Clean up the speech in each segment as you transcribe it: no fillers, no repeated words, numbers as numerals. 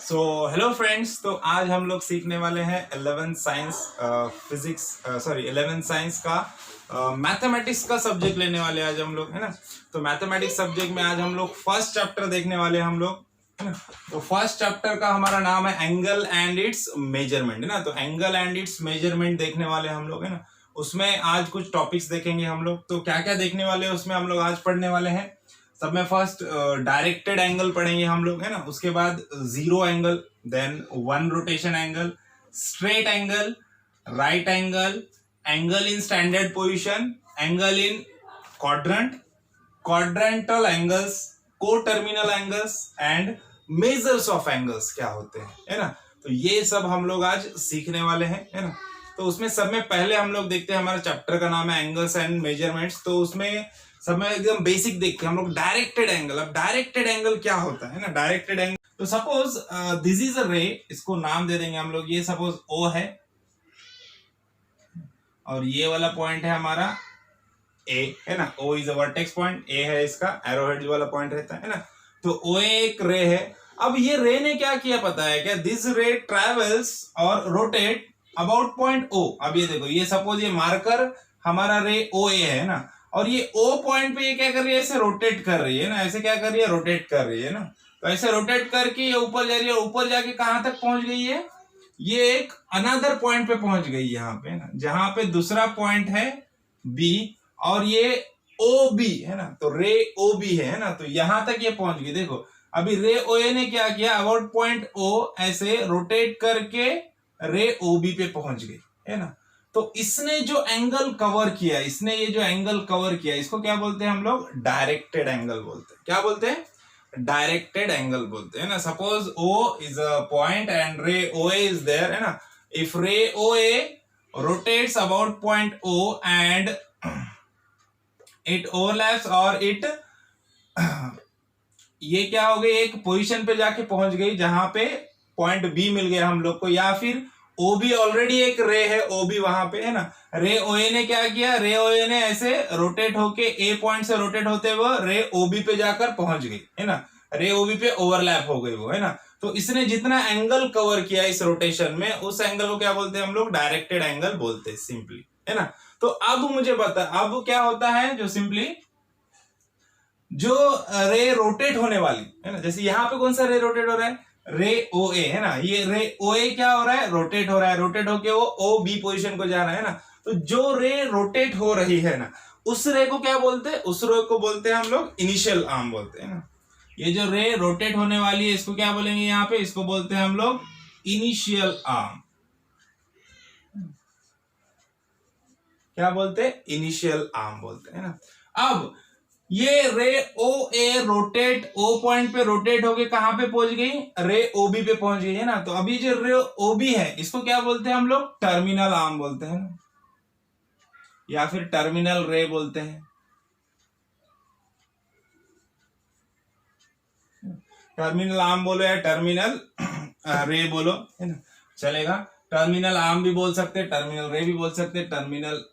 So hello friends, तो आज हम लोग सीखने वाले हैं 11th science physics 11th science का मैथमेटिक्स का सब्जेक्ट लेने वाले आज हम लोग, है ना। तो मैथमेटिक्स सब्जेक्ट में आज हम लोग फर्स्ट चैप्टर देखने वाले हैं हम लोग, है ना। तो फर्स्ट चैप्टर का हमारा नाम है एंगल एंड इट्स मेजरमेंट, है ना। तो एंगल एंड इट्स मेजरमेंट देखने वाले हम लोग, है ना। उसमें आज कुछ टॉपिक्स देखेंगे हम लोग। तो क्या क्या देखने वाले हैं उसमें हम लोग आज पढ़ने वाले हैं। सब में फर्स्ट डायरेक्टेड एंगल पढ़ेंगे हम लोग, है ना। उसके बाद zero angle, then one rotation angle, straight angle, right angle, angle in standard position, angle in quadrant, quadrantal angles, coterminal angles and measures of angles क्या होते हैं, है ना। तो ये सब हम लोग आज सीखने वाले हैं, है ना। तो उसमें सब में पहले हम लोग देखते हैं, हमारा चैप्टर का नाम है एंगल्स एंड मेजरमेंट्स। तो उसमें सब में एकदम बेसिक देखते हैं हम लोग डायरेक्टेड एंगल। अब डायरेक्टेड एंगल क्या होता है ना, डायरेक्टेड एंगल। तो सपोज दिस इज अ रे, इसको नाम दे देंगे हम लोग। ये सपोज O है और ये वाला पॉइंट है हमारा A, है ना। O is a vertex point, A है इसका एरोहेड वाला पॉइंट रहता है ना। तो O एक रे है। अब ये रे ने क्या किया पता है क्या? दिस रे ट्रेवल्स और रोटेट अबाउट पॉइंट O। अब ये देखो, ये सपोज ये मार्कर हमारा रे OA है ना, और ये O पॉइंट पे ये क्या कर रही है? ऐसे रोटेट कर रही है ना, ऐसे क्या कर रही है? रोटेट कर रही है ना। तो ऐसे रोटेट करके ये ऊपर जा रही है। ऊपर जाके कहां तक पहुंच गई है? ये एक अनदर पॉइंट पे पहुंच गई यहाँ पे ना, जहां पे दूसरा पॉइंट है B और ये OB है ना। तो रे OB है ना, तो यहां तक ये पहुंच गई। देखो अभी रे OA ने क्या किया? अबाउट पॉइंट O ऐसे रोटेट करके रे OB पे पहुंच गई, है ना। तो इसने जो एंगल कवर किया, इसने ये जो एंगल कवर किया, इसको क्या बोलते हैं हम लोग? डायरेक्टेड एंगल बोलते हैं। क्या बोलते हैं? डायरेक्टेड एंगल बोलते हैं ना। Suppose O is a point and रे OA इज देयर, है ना। इफ रे OA rotates about point O and it overlaps और इट ये क्या हो गई? एक पोजीशन पे जाके पहुंच गई जहां पे पॉइंट B मिल गया हम लोग को, या फिर OB ऑलरेडी एक रे है, OB वहां पे है ना। रे OA ने क्या किया? रे OA ने ऐसे रोटेट होके A पॉइंट से रोटेट होते हुए रे OB पे जाकर पहुंच गई, है ना। रे OB पे ओवरलैप हो गई वो, है ना। तो इसने जितना एंगल कवर किया इस रोटेशन में, उस एंगल को क्या बोलते हैं हम लोग? डायरेक्टेड एंगल बोलते हैं सिंपली, है ना। तो अब मुझे बता, अब क्या होता है? जो सिंपली जो रे रोटेट होने वाली है ना, जैसे यहां पे कौन सा रे रोटेट हो रहा है? रे OA है ना। ये रे OA क्या हो रहा है? रोटेट हो रहा है। रोटेट होके वो OB पोजीशन को जा रहा है ना। तो जो रे रोटेट हो रही है ना, उस रे को क्या बोलते हैं? उस रे को बोलते हैं हम लोग इनिशियल आर्म बोलते हैं ना। ये जो रे रोटेट होने वाली है, इसको क्या बोलेंगे यहाँ पे? इसको बोलते हैं हम लोग इनिशियल आर्म। क्या बोलते हैं? इनिशियल आर्म बोलते हैं ना। अब ये रे OA रोटेट O पॉइंट पे रोटेट होके कहां पे पहुंच गई? रे OB पे पहुंच गई, है ना। तो अभी जो रे OB है, इसको क्या बोलते हैं हम लोग? टर्मिनल आर्म बोलते हैं ना, या फिर टर्मिनल रे बोलते हैं। टर्मिनल आर्म बोलो या टर्मिनल रे बोलो, है ना, चलेगा। टर्मिनल आर्म भी बोल सकते हैं, टर्मिनल रे भी बोल सकते हैं। टर्मिनल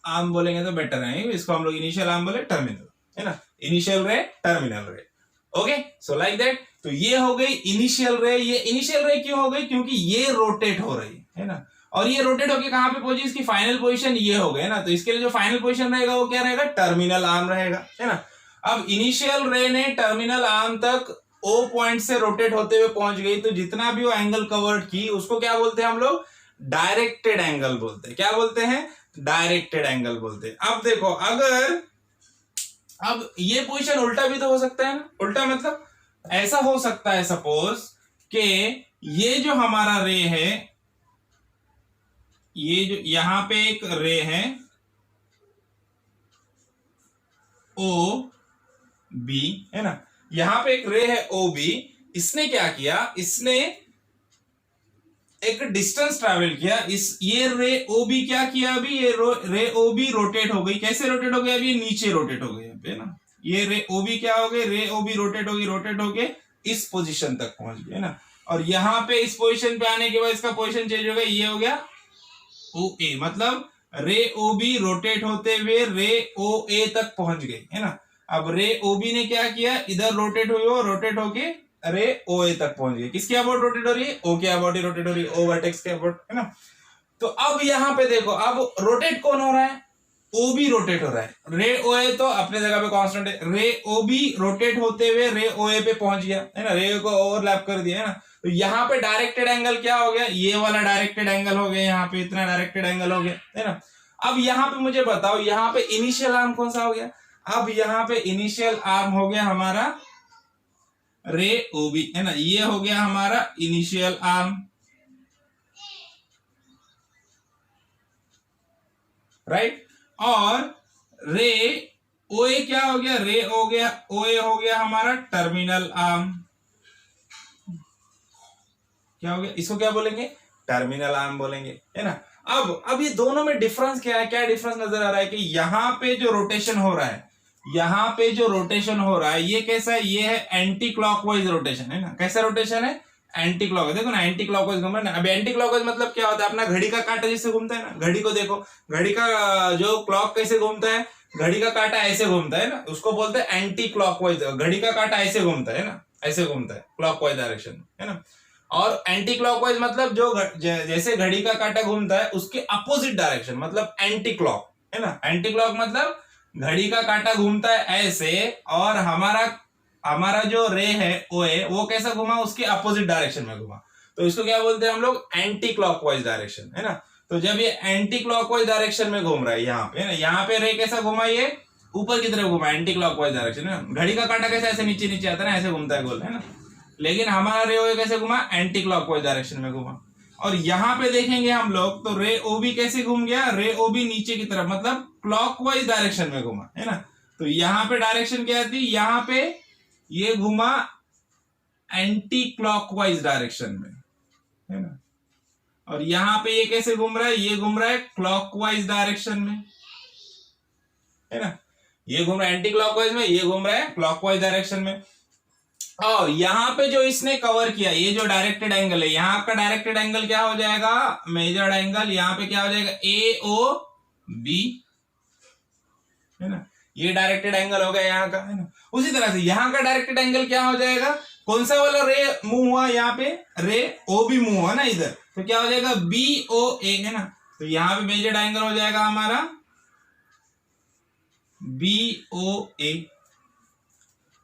आर्म बोलेंगे तो बेटर है, इसको हम लोग इनिशियल आर्म बोले, टर्मिनल, है ना। इनिशियल रे, टर्मिनल रे। Okay, so like that. तो ये हो गई इनिशियल रे। ये इनिशियल रे क्यों हो गई? क्योंकि ये रोटेट हो रही है ना, और ये रोटेट होके कहां पे पहुंची? इसकी फाइनल पोजीशन ये हो गई ना। तो इसके लिए जो फाइनल पोजीशन रहेगा वो क्या रहेगा? टर्मिनल आर्म रहेगा, है ना। अब इनिशियल रे ने टर्मिनल आर्म तक O पॉइंट से रोटेट होते हुए पहुंच गई, तो जितना भी वो एंगल कवर्ड की, उसको क्या बोलते हैं हम लोग? डायरेक्टेड एंगल बोलते हैं। क्या बोलते हैं? डायरेक्टेड एंगल बोलते हैं। अब देखो, अगर अब ये पोजीशन उल्टा भी तो हो सकता है ना। उल्टा मतलब ऐसा हो सकता है, सपोज कि ये जो हमारा रे है, ये जो यहां पे एक रे है OB, है ना। यहां पे एक रे है OB। इसने क्या किया? इसने एक डिस्टेंस ट्रैवल किया। ये रे OB क्या किया? अभी ये रे OB रोटेट हो गई। कैसे रोटेट हो गई? अभी नीचे रोटेट हो गई यहाँ पे ना। ये रे OB क्या हो गई? रे OB रोटेट होगी, रोटेट होके इस पोजीशन तक पहुंच गई, है ना। और यहां पे इस पोजीशन पे आने के बाद इसका पोजीशन चेंज हो गया, ये हो गया OA। मतलब रे OB रोटेट होते हुए रे OA तक पहुंच गई, है ना। अब रे OB ने क्या किया? इधर रोटेट हुई, वो रोटेट होके रे ओ ए तक पहुंच गई। किसके अबाउट रोटेट हो रही है? ओ के अबाउट ही रोटेट हो रही है, ओ वर्टेक्स के अबाउट, है ना। तो अब यहां पे देखो, अब रोटेट कौन हो रहा है? ओ बी रोटेट हो रहा है। रे ओ ए तो अपने जगह पे कांस्टेंट है, रे ओ बी रोटेट होते हुए रे ओ ए पे पहुंच गया, है ना, रे को ओवरलैप कर दिया, है ना। तो यहाँ पे डायरेक्टेड एंगल क्या हो गया? ये वाला डायरेक्टेड एंगल हो गया, यहाँ पे इतना डायरेक्टेड एंगल हो गया, है ना। अब यहाँ पे मुझे बताओ, यहाँ पे इनिशियल आर्म कौन सा हो गया? अब यहाँ पे इनिशियल आर्म हो गया हमारा रे ओ बी, है ना, ये हो गया हमारा इनिशियल आर्म, राइट। और रे ओ ए क्या हो गया? रे हो गया ओ ए हो गया हमारा टर्मिनल आर्म। क्या हो गया? इसको क्या बोलेंगे? टर्मिनल आर्म बोलेंगे, है ना। अब ये दोनों में डिफरेंस क्या है? क्या डिफरेंस नजर आ रहा है कि यहाँ पे जो रोटेशन हो रहा है, यहाँ पे जो रोटेशन हो रहा है ये कैसा है? ये है एंटी क्लॉकवाइज रोटेशन, है ना। कैसा रोटेशन है? Anti clockwise. देखो ना, एंटी क्लॉकवाइज घूम रहा है ना। अब एंटी क्लॉकवाइज मतलब क्या होता है? अपना घड़ी का कांटा जैसे घूमता है ना, घड़ी को देखो, घड़ी का जो क्लॉक कैसे घूमता है, घड़ी का कांटा ऐसे घूमता है ना, उसको बोलते हैं एंटी क्लॉकवाइज। घड़ी का कांटा ऐसे घूमता है ना, ऐसे घूमता है क्लॉकवाइज डायरेक्शन में, है ना। और एंटी क्लॉकवाइज मतलब जो जैसे घड़ी का कांटा घूमता है उसके अपोजिट डायरेक्शन, मतलब एंटी क्लॉक, है ना। एंटी क्लॉक मतलब घड़ी का कांटा घूमता है ऐसे, और हमारा जो रे है ओ ए, वो कैसा घुमा? उसके अपोजिट डायरेक्शन में घुमा। तो इसको क्या बोलते हैं हम लोग? एंटी क्लॉकवाइज डायरेक्शन, है ना। तो जब ये एंटी क्लॉकवाइज डायरेक्शन में घूम रहा है यहाँ पे, है ना, यहाँ पे रे कैसा घुमा? ये ऊपर की तरफ घुमा, एंटी क्लॉकवाइज डायरेक्शन, है ना। घड़ी का कांटा कैसे ऐसे नीचे नीचे आता है ना, ऐसे घूमता है गोल, है ना। लेकिन हमारा रे ओ ए कैसे घुमा? एंटी क्लॉकवाइज डायरेक्शन में घुमा। और यहाँ पे देखेंगे हम लोग तो रे ओ बी कैसे घूम गया? रे ओ बी नीचे की तरफ, मतलब क्लॉकवाइज डायरेक्शन में घुमा, है ना। तो यहाँ पे डायरेक्शन क्या थी? यहाँ पे ये घुमा एंटी क्लॉकवाइज डायरेक्शन में, है ना। और यहाँ पे ये कैसे घूम रहा है? ये घूम रहा है क्लॉकवाइज डायरेक्शन में, है ना। ये घूम रहा है एंटी क्लॉकवाइज में, ये घूम रहा है क्लॉकवाइज डायरेक्शन में। और यहाँ पे जो इसने कवर किया, ये जो डायरेक्टेड एंगल है, यहाँ का डायरेक्टेड एंगल क्या हो जाएगा? Measured angle. यहाँ पे क्या हो जाएगा? ए ओ बी, है ना। ये डायरेक्टेड एंगल हो गया यहाँ का, है ना। उसी तरह से यहाँ का डायरेक्टेड एंगल क्या हो जाएगा? कौन सा वाला रे मूव हुआ? यहाँ पे रे ओ बी मूव हुआ ना इधर, तो क्या हो जाएगा? बी ओ ए, है ना। तो यहाँ पे मेजर्ड एंगल हो जाएगा हमारा बी ओ ए,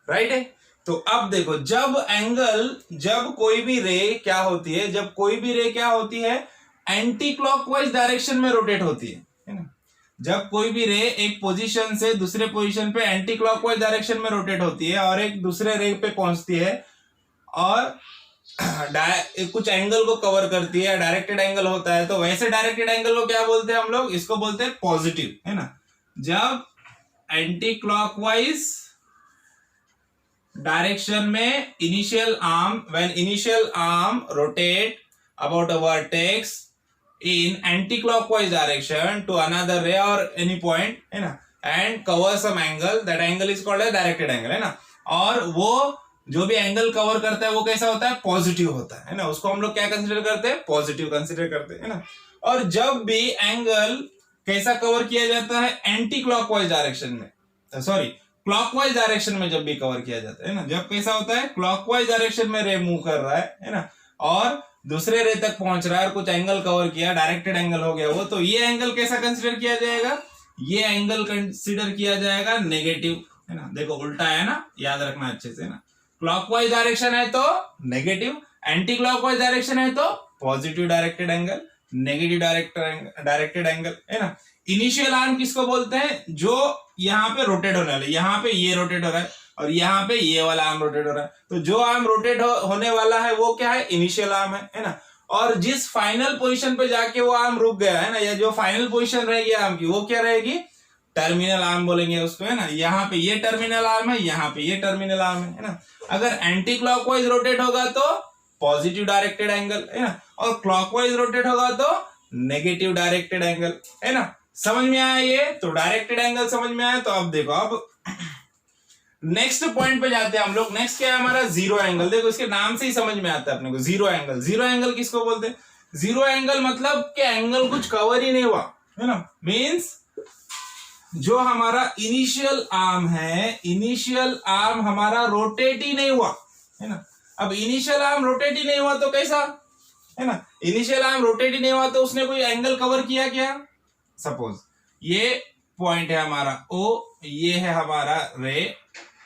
राइट है। तो अब देखो, जब कोई भी रे क्या होती है? जब कोई भी रे क्या होती है? एंटी क्लॉकवाइज डायरेक्शन में रोटेट होती है ना। जब कोई भी रे एक पोजीशन से दूसरे पोजीशन पे एंटी क्लॉकवाइज डायरेक्शन में रोटेट होती है और एक दूसरे रे पे पहुंचती है और कुछ एंगल को कवर करती है, डायरेक्टेड एंगल होता है, तो वैसे डायरेक्टेड एंगल को क्या बोलते हैं हम लोग? इसको बोलते हैं पॉजिटिव, है ना। जब एंटी क्लॉकवाइज डायरेक्शन में when initial arm rotate about a vertex in anti-clockwise direction to another ray or any point, है ना, and cover some angle, that angle is called a directed angle, है ना। और वो जो भी एंगल कवर करता है वो कैसा होता है? पॉजिटिव होता है ना। उसको हम लोग क्या कंसिडर करते हैं? पॉजिटिव कंसिडर करते हैं ना। और जब भी एंगल कैसा कवर किया जाता है? एंटी क्लॉकवाइज डायरेक्शन में, सॉरी क्लॉकवाइज डायरेक्शन में जब भी कवर किया जाता है ना। जब कैसा होता है? क्लॉकवाइज डायरेक्शन में रे मूव कर रहा है ना, और दूसरे रे तक पहुंच रहा है और कुछ एंगल कवर किया, डायरेक्टेड एंगल हो गया वो, तो ये एंगल कैसा कंसिडर किया जाएगा? ये एंगल कंसिडर किया जाएगा नेगेटिव, है ना। देखो उल्टा है ना, याद रखना अच्छे से ना। क्लॉकवाइज डायरेक्शन है तो नेगेटिव, एंटी क्लॉकवाइज डायरेक्शन है तो positive directed angle, negative directed angle, है ना। इनिशियल आर्म किसको बोलते हैं? जो यहाँ पे रोटेट होने वाला है, यहाँ पे ये रोटेट हो रहा है और यहाँ पे ये वाला आर्म रोटेट हो रहा है, तो जो आर्म रोटेट होने वाला है वो क्या है? इनिशियल आर्म है ना। और जिस फाइनल पोजीशन पे जाके वो आर्म रुक गया है ना, या जो फाइनल पोजीशन रहेगी आर्म की, वो क्या रहेगी? टर्मिनल आर्म बोलेंगे उसको, है ना। यहाँ पे ये टर्मिनल आर्म है, यहाँ पे ये टर्मिनल आर्म है ना। अगर एंटी क्लॉकवाइज रोटेट होगा तो पॉजिटिव डायरेक्टेड एंगल, है ना, और क्लॉकवाइज रोटेट होगा तो नेगेटिव डायरेक्टेड एंगल, है ना। समझ में आया ये? तो डायरेक्टेड एंगल समझ में आया। तो अब देखो, अब नेक्स्ट पॉइंट पे जाते हैं हम लोग। नेक्स्ट क्या है हमारा? Zero angle. देखो इसके नाम से ही समझ में आता है अपने को, जीरो एंगल। जीरो एंगल किसको बोलते हैं? जीरो एंगल मतलब कि एंगल कुछ कवर ही नहीं हुआ, है ना। मीन्स जो हमारा इनिशियल आर्म है, इनिशियल आर्म हमारा रोटेट ही नहीं हुआ, है ना। अब इनिशियल आर्म रोटेट ही नहीं हुआ तो कैसा, है ना, इनिशियल आर्म रोटेट ही नहीं हुआ तो उसने कोई एंगल कवर किया क्या? सपोज ये पॉइंट है हमारा O, ये है हमारा रे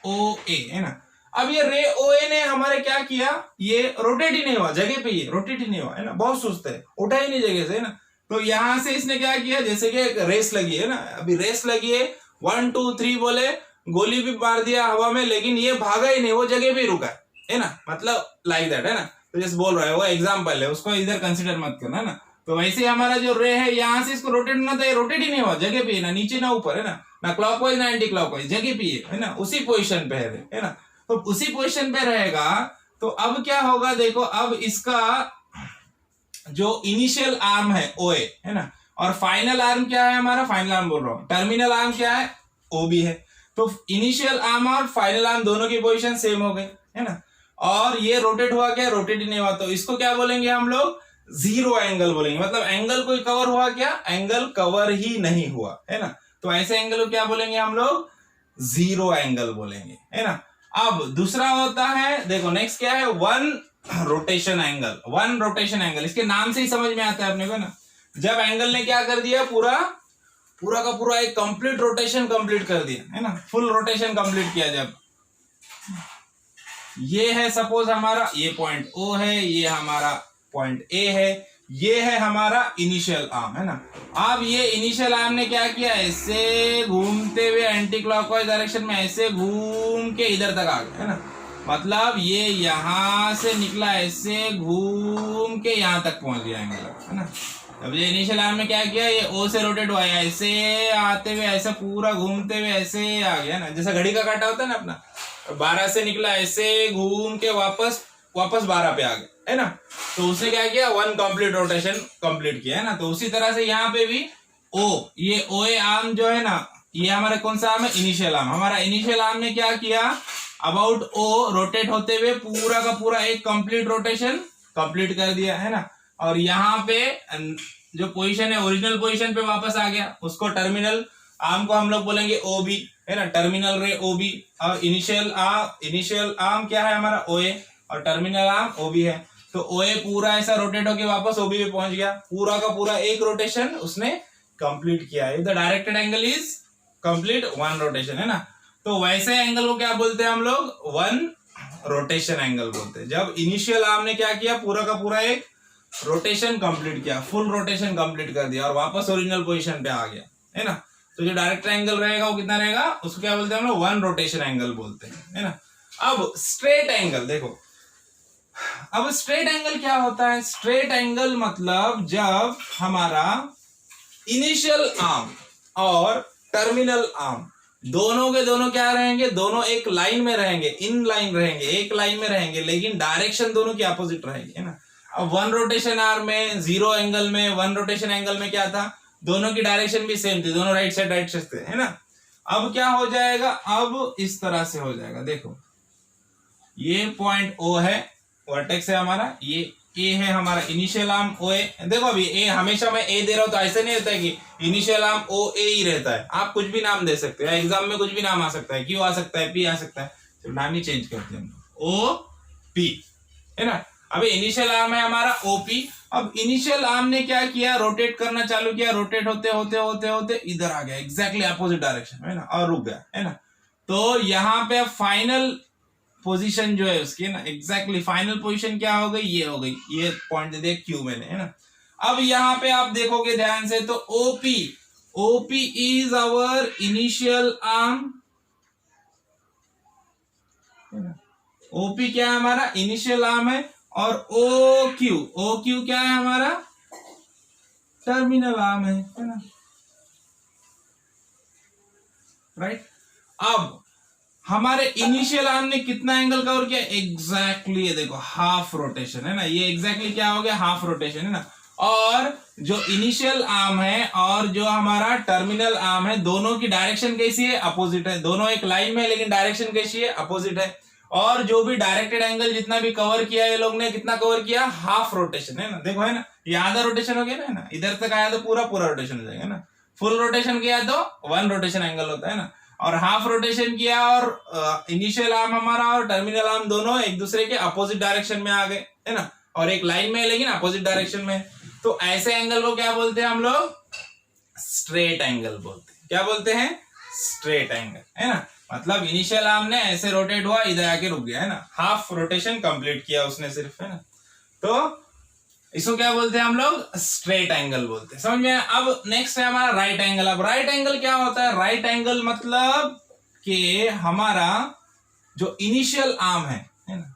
OA, है ना। अब ये रे OA ने हमारे क्या किया, ये रोटेट ही नहीं हुआ, जगह पे ये रोटेट ही नहीं हुआ, है ना, बहुत सुस्त है, उठा ही नहीं जगह से, है ना। तो यहां से इसने क्या किया, जैसे कि एक रेस लगी है ना, अभी रेस लगी है, 1 2 3 बोले, गोली भी मार दिया हवा में, लेकिन ये भागा ही नहीं, वो जगह पे रुका है ना, मतलब लाइक दैट, है ना। तो जैसे बोल रहा है वो एग्जाम्पल है, उसको इधर कंसिडर मत करना, है ना। तो वैसे हमारा जो रे है, यहाँ से इसको रोटेट होना था, ये रोटेट ही नहीं हुआ, जगह पे, ना नीचे ना ऊपर, है ना क्लॉकवाइज ना एंटी क्लॉकवाइज, जगह पे है ना, उसी पोजीशन पे है ना। तो उसी पोजीशन पे रहेगा, तो अब क्या होगा देखो, अब इसका जो इनिशियल आर्म है OA, है ना, और फाइनल आर्म क्या है हमारा, फाइनल आर्म बोल रहा हूं, टर्मिनल आर्म क्या है, OB है। तो इनिशियल आर्म और फाइनल आर्म दोनों की पोजीशन सेम हो गई, है ना। और ये रोटेट हुआ क्या, रोटेट ही नहीं हुआ, तो इसको क्या बोलेंगे हम लोग, जीरो एंगल बोलेंगे, मतलब एंगल कोई कवर हुआ क्या, एंगल कवर ही नहीं हुआ, है ना। तो ऐसे एंगल को क्या बोलेंगे हम लोग, जीरो एंगल बोलेंगे, है ना। अब दूसरा होता है, देखो नेक्स्ट क्या है, one rotation angle. One rotation angle इसके नाम से ही समझ में आता है अपने को ना, जब एंगल ने क्या कर दिया, पूरा का पूरा एक कंप्लीट रोटेशन कंप्लीट कर दिया, है ना, फुल रोटेशन कंप्लीट किया। जब ये है सपोज हमारा ये पॉइंट O है, ये हमारा पॉइंट A है, ये है हमारा इनिशियल आर्म, है ना। अब ये इनिशियल आर्म ने क्या किया, ऐसे घूमते हुए एंटी क्लॉकवाइज डायरेक्शन में ऐसे घूम के इधर तक आ गया, है ना, मतलब ये यहां से निकला, ऐसे घूम के यहां तक पहुंच गया एंगल, है ना। अब ये इनिशियल आर्म ने क्या किया, ये O से रोटेट हुआ, ऐसे आते हुए ऐसे पूरा घूमते हुए ऐसे आ गया ना, जैसा घड़ी का काटा होता है ना अपना, 12 से निकला, ऐसे घूम के वापस 12 पे आ गया, है ना। तो उसने क्या किया, वन कंप्लीट रोटेशन कंप्लीट किया, है ना। तो उसी तरह से यहाँ पे भी ये OA आर्म जो है ना, ये हमारा कौन सा आर्म है, इनिशियल आर्म। हमारा इनिशियल आर्म ने क्या किया, अबाउट O रोटेट होते हुए पूरा का पूरा एक कंप्लीट रोटेशन कंप्लीट कर दिया, है ना। और यहाँ पे जो पोजीशन है, ओरिजिनल पोजीशन पे वापस आ गया, उसको टर्मिनल आर्म को हम लोग बोलेंगे OB, है ना, टर्मिनल रे OB। और इनिशियल आर्म क्या है हमारा, OA, और टर्मिनल आर्म OB है। तो OA पूरा ऐसा रोटेट होके वापस OB पे पहुंच गया, पूरा का पूरा एक रोटेशन उसने कंप्लीट किया। The directed angle is complete one rotation, है ना। तो वैसे एंगल को क्या बोलते हैं हम लोग, वन रोटेशन एंगल बोलते हैं। जब इनिशियल आर्म ने क्या किया, पूरा का पूरा एक रोटेशन कंप्लीट किया, फुल रोटेशन कंप्लीट कर दिया और वापस ओरिजिनल पोजीशन पे आ गया, है ना। तो जो डायरेक्टेड एंगल रहेगा वो कितना रहेगा, उसको क्या बोलते हैं हम लोग, वन रोटेशन एंगल बोलते हैं, है ना। अब स्ट्रेट एंगल देखो, अब स्ट्रेट एंगल क्या होता है, स्ट्रेट एंगल मतलब जब हमारा इनिशियल आर्म और टर्मिनल आर्म दोनों के दोनों क्या रहेंगे, दोनों एक लाइन में रहेंगे, इन लाइन रहेंगे, एक लाइन में रहेंगे, लेकिन डायरेक्शन दोनों की अपोजिट रहेगी, है ना। अब वन रोटेशन आर्म में, जीरो एंगल में, वन रोटेशन एंगल में क्या था, दोनों की डायरेक्शन भी सेम थी, दोनों राइट साइड थे, है ना। अब क्या हो जाएगा, अब इस तरह से हो जाएगा, देखो ये पॉइंट O है, वर्टेक्स है हमारा, ये A है हमारा इनिशियल आर्म OA। देखो अभी A हमेशा मैं A दे रहा हूं तो ऐसे नहीं रहता है कि इनिशियल आर्म OA ही रहता है, आप कुछ भी नाम दे सकते हो, एग्जाम में कुछ भी नाम आ सकता है, Q आ सकता है, P आ सकता है, तो नाम ही चेंज करते हैं OP, है ना। अभी इनिशियल आर्म है हमारा OP। अब इनिशियल आर्म ने क्या किया, रोटेट करना चालू किया, रोटेट होते होते होते होते इधर आ गया, एग्जैक्टली अपोजिट डायरेक्शन, है ना, और रुक गया, है ना। तो यहाँ पे फाइनल पोजीशन जो है उसकी, ना, एग्जैक्टली फाइनल पोजीशन क्या हो गई, ये हो गई, ये पॉइंट दे दिया Q मैंने, है ना। अब यहाँ पे आप देखोगे ध्यान से तो OP is our initial arm, OP क्या है हमारा, इनिशियल आर्म है, और OQ क्या है हमारा, टर्मिनल आर्म है ना, राइट। अब हमारे इनिशियल आर्म ने कितना एंगल कवर किया, एग्जैक्टली ये देखो हाफ रोटेशन, है ना, ये एग्जैक्टली क्या हो गया, हाफ रोटेशन, है ना। और जो इनिशियल आर्म है और जो हमारा टर्मिनल आर्म है, दोनों की डायरेक्शन कैसी है, अपोजिट है, दोनों एक लाइन में है, लेकिन डायरेक्शन कैसी है, अपोजिट है। और जो भी डायरेक्टेड एंगल जितना भी कवर किया ये लोग ने, कितना कवर किया, हाफ रोटेशन, है ना, देखो, है ना, ये आधा रोटेशन हो गया ना, इधर तक आया तो पूरा रोटेशन हो जाएगा ना, फुल रोटेशन किया तो वन रोटेशन एंगल होता है ना। और हाफ रोटेशन किया और इनिशियल आर्म हमारा और टर्मिनल आर्म दोनों एक दूसरे के अपोजिट डायरेक्शन में आ गए, है ना, और एक लाइन में है लेकिन अपोजिट डायरेक्शन में। तो ऐसे एंगल को क्या बोलते हैं हम लोग? स्ट्रेट एंगल बोलते हैं। क्या बोलते हैं? स्ट्रेट एंगल, है ना। मतलब इनिशियल आर्म ने ऐसे रोटेट हुआ, इधर आके रुक गया, है ना, हाफ रोटेशन कंप्लीट किया उसने सिर्फ, है ना। तो इसको क्या बोलते हैं हम लोग? स्ट्रेट एंगल बोलते हैं। समझ में? अब नेक्स्ट है हमारा राइट एंगल। अब राइट एंगल क्या होता है? राइट एंगल मतलब कि हमारा जो इनिशियल आर्म है ना,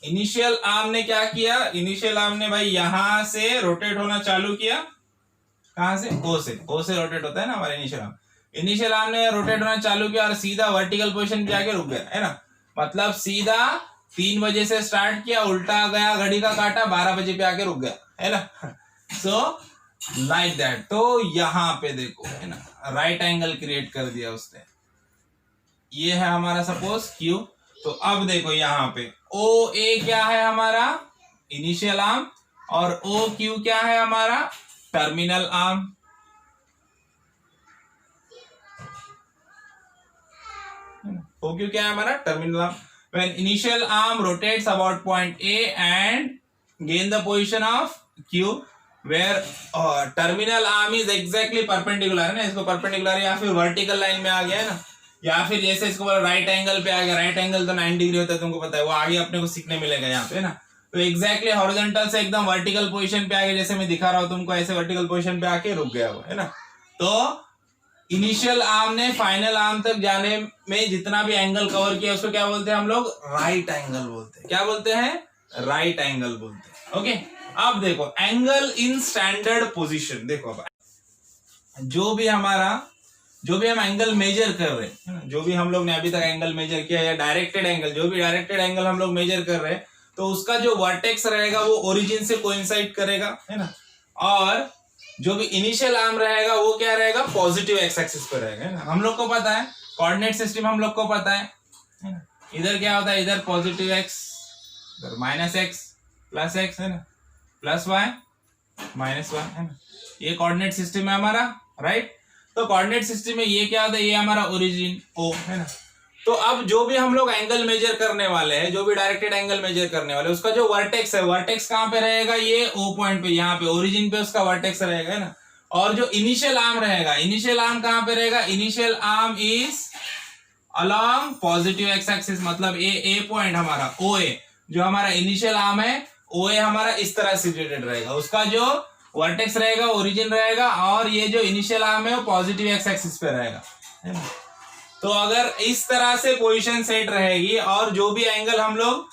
इनिशियल आर्म ने क्या किया? इनिशियल आर्म ने भाई यहां से रोटेट होना चालू किया। कहां से? ओ से। ओ से रोटेट होता है ना हमारा इनिशियल आर्म। इनिशियल आर्म ने रोटेट होना चालू किया और सीधा वर्टिकल पोजीशन पे आके रुक गया, है ना। मतलब सीधा 3 बजे से स्टार्ट किया, उल्टा गया घड़ी का काटा, 12 बजे पे आके रुक गया, है ना। So like that. तो यहां पे देखो, है ना, राइट एंगल क्रिएट कर दिया उसने। ये है हमारा सपोज क्यू। तो अब देखो यहां पे ओ ए क्या है हमारा? Initial arm. और ओ क्यू क्या है हमारा? Terminal arm. ओ क्यू क्या है हमारा? Terminal arm. When initial arm rotates about point A and gain the position of Q, where terminal arm is exactly perpendicular, है ना, इसको perpendicular या फिर vertical line में आ गया, है ना, या फिर जैसे इसको बोला राइट एंगल पे आ गया। राइट एंगल तो 90 डिग्री होता है, तुमको पता है, वो आगे अपने को सीखने मिलेगा यहाँ पे, है ना। तो एग्जैक्टली हॉरिजॉन्टल से एकदम वर्टिकल पोजीशन पे आ गया, जैसे मैं दिखा रहा हूँ तुमको, ऐसे वर्टिकल पोजीशन पे आके रुक गया वो, है ना। तो इनिशियल आर्म ने फाइनल आर्म तक जाने में जितना भी एंगल कवर किया उसको क्या बोलते हैं हम लोग? राइट एंगल बोलते हैं। क्या बोलते हैं? राइट एंगल बोलते हैं। ओके, अब देखो एंगल इन स्टैंडर्ड पोजीशन। देखो अब जो भी हम एंगल मेजर कर रहे हैं, जो भी हम लोग ने अभी तक एंगल मेजर किया, या डायरेक्टेड एंगल, जो भी डायरेक्टेड एंगल हम लोग मेजर कर रहे हैं, तो उसका जो वर्टेक्स रहेगा वो ओरिजिन से कोइंसाइड करेगा, है ना। और जो भी इनिशियल आर्म रहेगा वो क्या रहेगा? पॉजिटिव एक्स एक्सिस पे रहेगा, है ना। हम लोग को पता है कोऑर्डिनेट सिस्टम, हम लोग को पता है ना। इधर क्या होता है? इधर पॉजिटिव एक्स, इधर माइनस एक्स प्लस एक्स, है ना, प्लस वाई माइनस वाई, है ना। ये कोऑर्डिनेट सिस्टम है हमारा, राइट। तो कोऑर्डिनेट सिस्टम में ये क्या होता है? ये हमारा ओरिजिन ओ, है ना। तो अब जो भी हम लोग एंगल मेजर करने वाले हैं, जो भी डायरेक्टेड एंगल मेजर करने वाले, उसका जो वर्टेक्स है, वर्टेक्स कहां पे रहेगा? ये ओ पॉइंट पे, यहाँ पे ओरिजिन पे उसका वर्टेक्स रहेगा, है ना। और जो इनिशियल आर्म रहेगा, इनिशियल आर्म कहां पे रहेगा? Initial arm is along positive x axis. मतलब ए पॉइंट हमारा ओ ए, जो हमारा इनिशियल आर्म है ओ ए हमारा इस तरह सिचुएटेड रहेगा, उसका जो वर्टेक्स रहेगा ओरिजिन रहेगा, और ये जो इनिशियल आर्म है वो पॉजिटिव एक्स एक्सिस पे रहेगा, है ना। तो अगर इस तरह से पोजीशन सेट रहेगी और जो भी एंगल हम लोग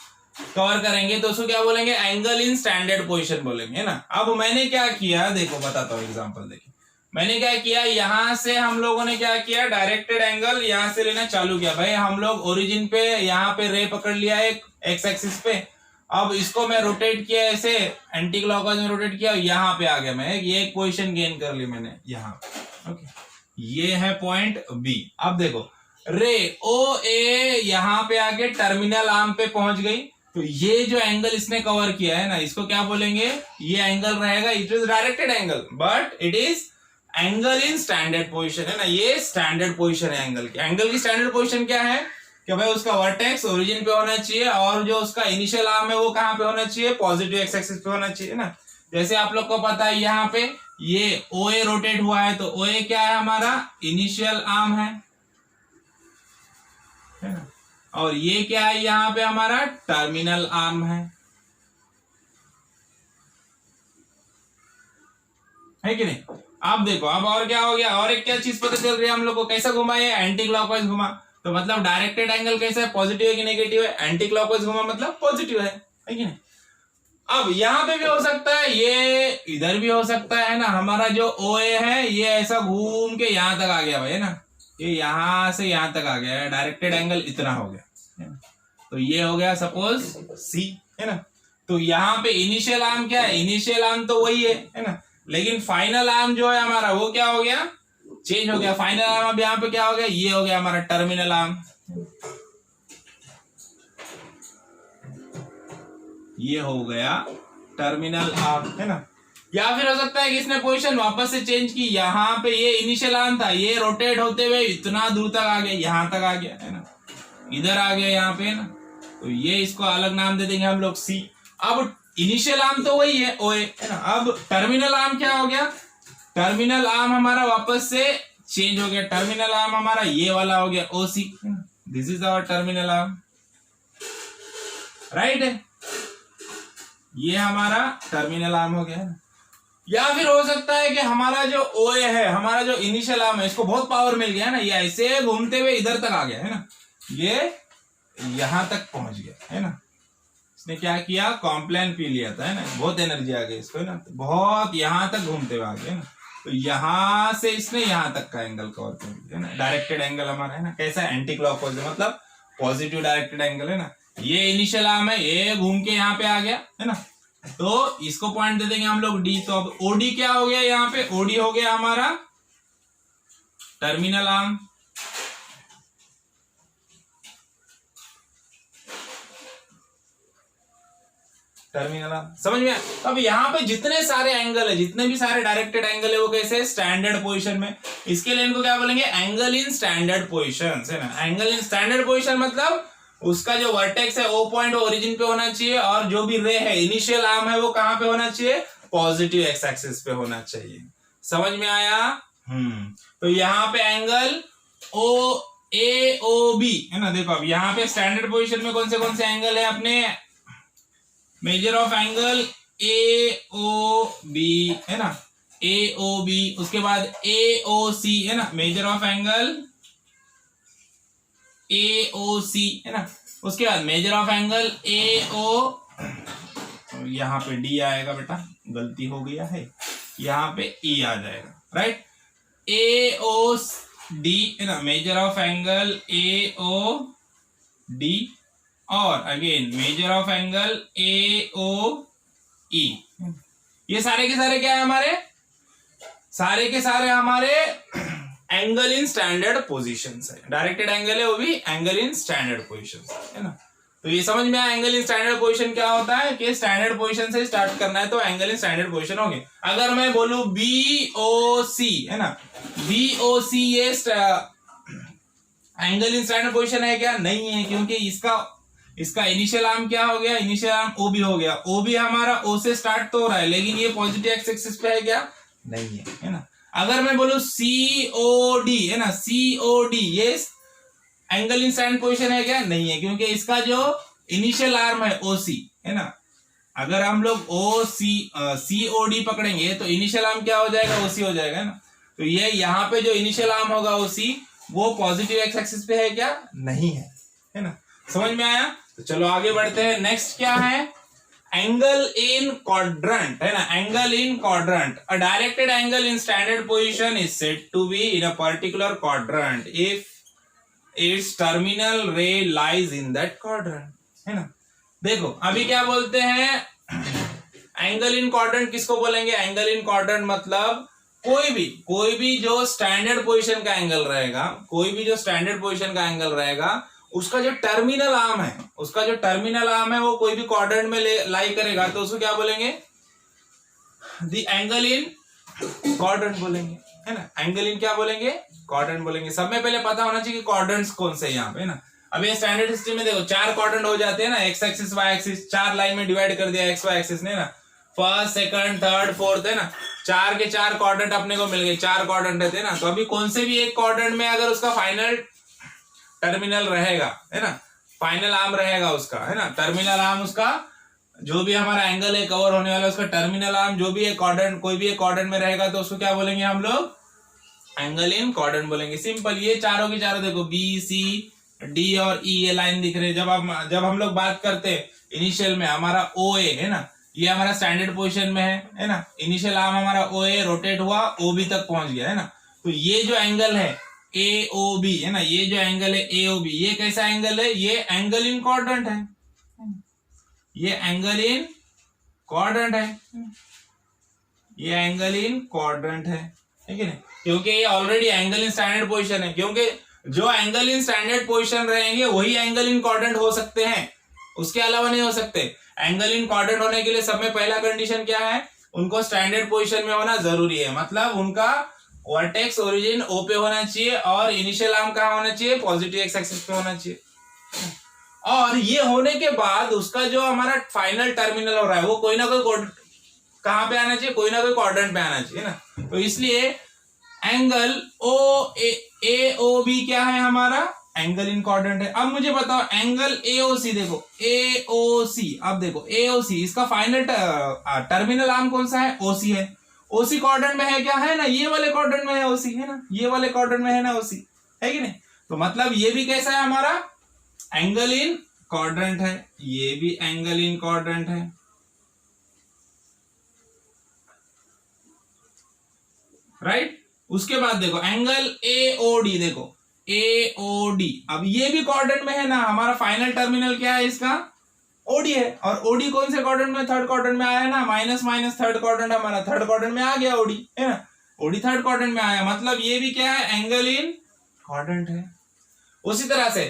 कवर करेंगे तो उसको क्या बोलेंगे? एंगल इन स्टैंडर्ड पोजीशन बोलेंगे, है ना। अब मैंने क्या किया देखो, बताता हूँ एग्जांपल। देखिए मैंने क्या किया, यहां से हम लोगों ने क्या किया? डायरेक्टेड एंगल यहां से लेना चालू किया। भाई हम लोग ओरिजिन पे यहाँ पे रे पकड़ लिया एक एक्स एक्सिस पे। अब इसको मैं रोटेट किया, ऐसे एंटी क्लॉकवाइज में रोटेट किया, यहाँ पे आ गया मैं, ये एक पोजीशन गेन कर ली मैंने यहाँ। ओके, ये है पॉइंट बी। अब देखो रे ओ ए यहाँ पे आके टर्मिनल आर्म पे पहुंच गई, तो ये जो एंगल इसने कवर किया है ना, इसको क्या बोलेंगे? ये एंगल रहेगा, it is directed angle but it is angle in standard position, है ना। ये स्टैंडर्ड पोजीशन है एंगल की। एंगल की स्टैंडर्ड पोजीशन क्या है कि भाई उसका वर्टेक्स ओरिजिन पे होना चाहिए, और जो उसका इनिशियल आर्म है वो कहां पे होना चाहिए? पॉजिटिव एक्स एक्सिस पे होना चाहिए, ना। जैसे आप लोग को पता है यहाँ पे ये ओ ए रोटेट हुआ है, तो ओ ए क्या है हमारा? इनिशियल आर्म है ना। और ये क्या है यहाँ पे हमारा? टर्मिनल आर्म है कि नहीं। अब देखो अब और क्या हो गया, और एक क्या चीज पता चल रही है हम लोग को? कैसा घुमा? ये एंटी क्लॉकवाइज घुमा। तो मतलब डायरेक्टेड एंगल कैसा है? पॉजिटिव है कि नेगेटिव है? एंटी क्लॉकवाइज घुमा मतलब पॉजिटिव है कि नहीं। अब यहाँ पे भी हो सकता है, ये इधर भी हो सकता है ना। हमारा जो ओ ए है ये ऐसा घूम के यहाँ तक आ गया भाई, है ना। ये यहां से यहां तक आ गया, डायरेक्टेड एंगल इतना हो गया, है ना। तो ये हो गया सपोज सी, है ना। तो यहाँ पे इनिशियल आर्म क्या है? इनिशियल आर्म तो वही है ना, लेकिन फाइनल आर्म जो है हमारा वो क्या हो गया? चेंज हो गया। फाइनल आर्म अब यहाँ पे क्या हो गया? ये हो गया हमारा टर्मिनल आर्म। ये हो गया टर्मिनल आर्म, है ना। या फिर हो सकता है कि इसने पोजीशन वापस से चेंज की, यहाँ पे ये इनिशियल आर्म था, ये रोटेट होते हुए इतना दूर तक आ गया, यहां तक आ गया है ना, इधर आ गया यहाँ पे ना, तो ये इसको अलग नाम दे देंगे हम लोग सी। अब इनिशियल आर्म तो वही है ओए है ना, अब टर्मिनल आर्म क्या हो गया, टर्मिनल आर्म हमारा वापस से चेंज हो गया, टर्मिनल आर्म हमारा ये वाला हो गया OC, this is our terminal arm, right है, ये हमारा टर्मिनल आर्म हो गया है। या फिर हो सकता है कि हमारा जो ओए है, हमारा जो इनिशियल आर्म है, इसको बहुत पावर मिल गया है ना, ये ऐसे घूमते हुए इधर तक आ गया है ना, ये यहां तक पहुंच गया है ना, इसने क्या किया, कॉम्प्लान पी लिया था है ना, बहुत एनर्जी आ गई इसको है ना, बहुत यहां तक घूमते हुए आ गया ना, तो यहां से इसने यहां तक का एंगल कवर कर दिया है ना, डायरेक्टेड एंगल हमारा है ना, कैसा एंटी क्लॉकवाइज मतलब पॉजिटिव डायरेक्टेड एंगल है ना, ये इनिशियल आर्म है, ये घूम के यहाँ पे आ गया है ना, तो इसको पॉइंट दे देंगे हम लोग डी। तो अब ओडी क्या हो गया, यहाँ पे ओडी हो गया हमारा टर्मिनल आर्म, टर्मिनल आर्म, समझ में। अब यहाँ पे जितने सारे एंगल है, जितने भी सारे डायरेक्टेड एंगल है, वो कैसे स्टैंडर्ड पोजीशन में, इसके लिए इनको क्या बोलेंगे, एंगल इन स्टैंडर्ड पोजीशन है ना, एंगल इन स्टैंडर्ड पोजीशन मतलब उसका जो वर्टेक्स है ओ पॉइंट ओरिजिन पे होना चाहिए, और जो भी रे है इनिशियल आर्म है वो कहां पे होना चाहिए, पॉजिटिव एक्स एक्सिस पे होना चाहिए, समझ में आया। तो यहाँ पे एंगल ओ ए ओ बी है ना, देखो अब यहाँ पे स्टैंडर्ड पोजीशन में कौन से एंगल है अपने, measure of angle A O B है ना, ए ओ बी, उसके बाद ए ओ सी है ना, मेजर ऑफ एंगल ए ओ सी है ना, उसके बाद मेजर ऑफ एंगल ए ओ, यहाँ पे डी आएगा बेटा, गलती हो गया है, यहाँ पे ई आ जाएगा, राइट, ए ओ डी है ना, measure of angle A O D, और again measure of angle A O E, ये सारे के सारे क्या है हमारे, सारे के सारे हमारे एंगल इन स्टैंडर्ड पोजीशंस है, डायरेक्टेड एंगल है वो भी एंगल इन स्टैंडर्ड पोजीशंस है ना। तो ये समझ में आया एंगल इन स्टैंडर्ड पोजीशन क्या होता है, कि स्टैंडर्ड पोजीशन से स्टार्ट करना है तो एंगल इन स्टैंडर्ड पोजीशन हो गया। अगर मैं बोलूं बी ओ सी है ना, बी ओ सी ये एंगल इन स्टैंडर्ड पोजीशन है क्या, नहीं है, क्योंकि इसका इनिशियल आर्म क्या हो गया, इनिशियल आर्म ओ बी हो गया, ओ बी हमारा ओ से स्टार्ट तो हो रहा है, लेकिन ये पॉजिटिव एक्स एक्सिस पे है क्या, नहीं है ना। अगर मैं बोलूं सी ओ डी है ना, सी ओ डी ये एंगल इन स्टैंडर्ड पोजीशन है क्या, नहीं है, क्योंकि इसका जो इनिशियल आर्म है ओ सी है ना, अगर हम लोग ओ सी सी ओ डी पकड़ेंगे तो इनिशियल आर्म क्या हो जाएगा, ओ सी हो जाएगा ना, तो ये यहाँ पे जो इनिशियल आर्म होगा ओ सी वो पॉजिटिव एक्स एक्सिस पे है क्या, नहीं है ना, समझ में आया। तो चलो आगे बढ़ते हैं, नेक्स्ट क्या है, एंगल इन क्वाड्रेंट है ना, angle in quadrant, a directed angle in standard position is said to be in a particular quadrant if its terminal ray lies in that quadrant है ना। देखो अभी क्या बोलते हैं, एंगल इन क्वाड्रेंट किसको बोलेंगे, एंगल इन क्वाड्रेंट मतलब कोई भी जो स्टैंडर्ड पोजीशन का एंगल रहेगा, कोई भी जो स्टैंडर्ड पोजीशन का एंगल रहेगा, उसका जो टर्मिनल आर्म है, उसका जो टर्मिनल आर्म है वो कोई भी क्वाड्रेंट में लाई करेगा, तो उसको क्या बोलेंगे, द एंगल इन क्वाड्रेंट बोलेंगे है ना, एंगल इन क्या बोलेंगे, क्वाड्रेंट बोलेंगे। सब में पहले पता होना चाहिए कि क्वाड्रेंट्स कौन से यहाँ पे है ना। अब ये स्टैंडर्ड हिस्ट्री में देखो 4 क्वाड्रेंट हो जाते हैं ना, x axis y axis, 4 line में डिवाइड कर दिया एक्स वाई एक्सिस ने ना, फर्स्ट सेकंड थर्ड फोर्थ है ना, 4 के 4 क्वाड्रेंट अपने को मिल गए, 4 क्वाड्रेंट रहते हैं ना। तो अभी कौन से भी एक क्वाड्रेंट में अगर उसका फाइनल टर्मिनल रहेगा है ना, फाइनल आर्म रहेगा उसका है ना, टर्मिनल आर्म उसका जो भी हमारा एंगल है कवर होने वाला उसका टर्मिनल आर्म जो भी एक क्वाड्रेंट, कोई भी एक क्वाड्रेंट में रहेगा तो उसको क्या बोलेंगे हम लोग, एंगल इन क्वाड्रेंट बोलेंगे। सिंपल, ये चारों की चारों देखो बी सी डी और ई ये लाइन दिख रही है। जब हम लोग बात करते हैं इनिशियल में हमारा ओ ए है ना, ये हमारा स्टैंडर्ड पोजीशन में है ना, इनिशियल आर्म हमारा ओ ए रोटेट हुआ ओ बी तक पहुंच गया है ना, तो ये जो एंगल है ए ओ बी है ना, ये जो एंगल है ए ओ बी, ये कैसा एंगल है, ये एंगल इन क्वाड्रेंट है, ये एंगल इन क्वाड्रेंट है, ये एंगल इन क्वाड्रेंट है, ठीक है ना, क्योंकि ये already angle in standard position है, क्योंकि जो एंगल इन स्टैंडर्ड पोजीशन रहेंगे वही एंगल इन क्वाड्रेंट हो सकते हैं, उसके अलावा नहीं हो सकते। एंगल इन क्वाड्रेंट होने के लिए सब में पहला कंडीशन क्या है, उनको स्टैंडर्ड पोजीशन में होना जरूरी है, मतलब उनका वर्टेक्स ओरिजिन ओ पे होना चाहिए और इनिशियल आर्म कहाँ होना चाहिए, पॉजिटिव एक्स एक्सिस पे होना चाहिए। और ये होने के बाद उसका जो हमारा फाइनल टर्मिनल हो रहा है वो कोई ना कोई कहां पे आना चाहिए, कोई ना कोई क्वाड्रेंट पे आना चाहिए ना। तो इसलिए एंगल ओ ए ओ बी क्या है हमारा, एंगल इन क्वाड्रेंट है। अब मुझे बताओ एंगल एओसी, देखो एओसी, अब देखो एओसी इसका फाइनल टर्मिनल आर्म कौन सा है, ओसी है। ओसी क्वाड्रेंट में है क्या, है ना, ये वाले क्वाड्रेंट में है ओसी, है ना, ये वाले क्वाड्रेंट में है ना ओसी, है कि नहीं। तो मतलब ये भी कैसा है हमारा एंगल इन क्वाड्रेंट है, ये भी एंगल इन क्वाड्रेंट है, राइट। उसके बाद देखो एंगल एओडी, देखो एओडी, अब ये भी क्वाड्रेंट में है ना, हमारा फाइनल टर्मिनल क्या है इसका, ओडी है। और ओडी कौन से क्वाड्रेंट में, थर्ड क्वाड्रेंट में आया ना, माइनस माइनस थर्ड क्वाड्रेंट, हमारा थर्ड क्वाड्रेंट में आ गया ओडी, है ना, ओडी थर्ड क्वाड्रेंट में आया, मतलब ये भी क्या है, एंगल इन क्वाड्रेंट है। उसी तरह से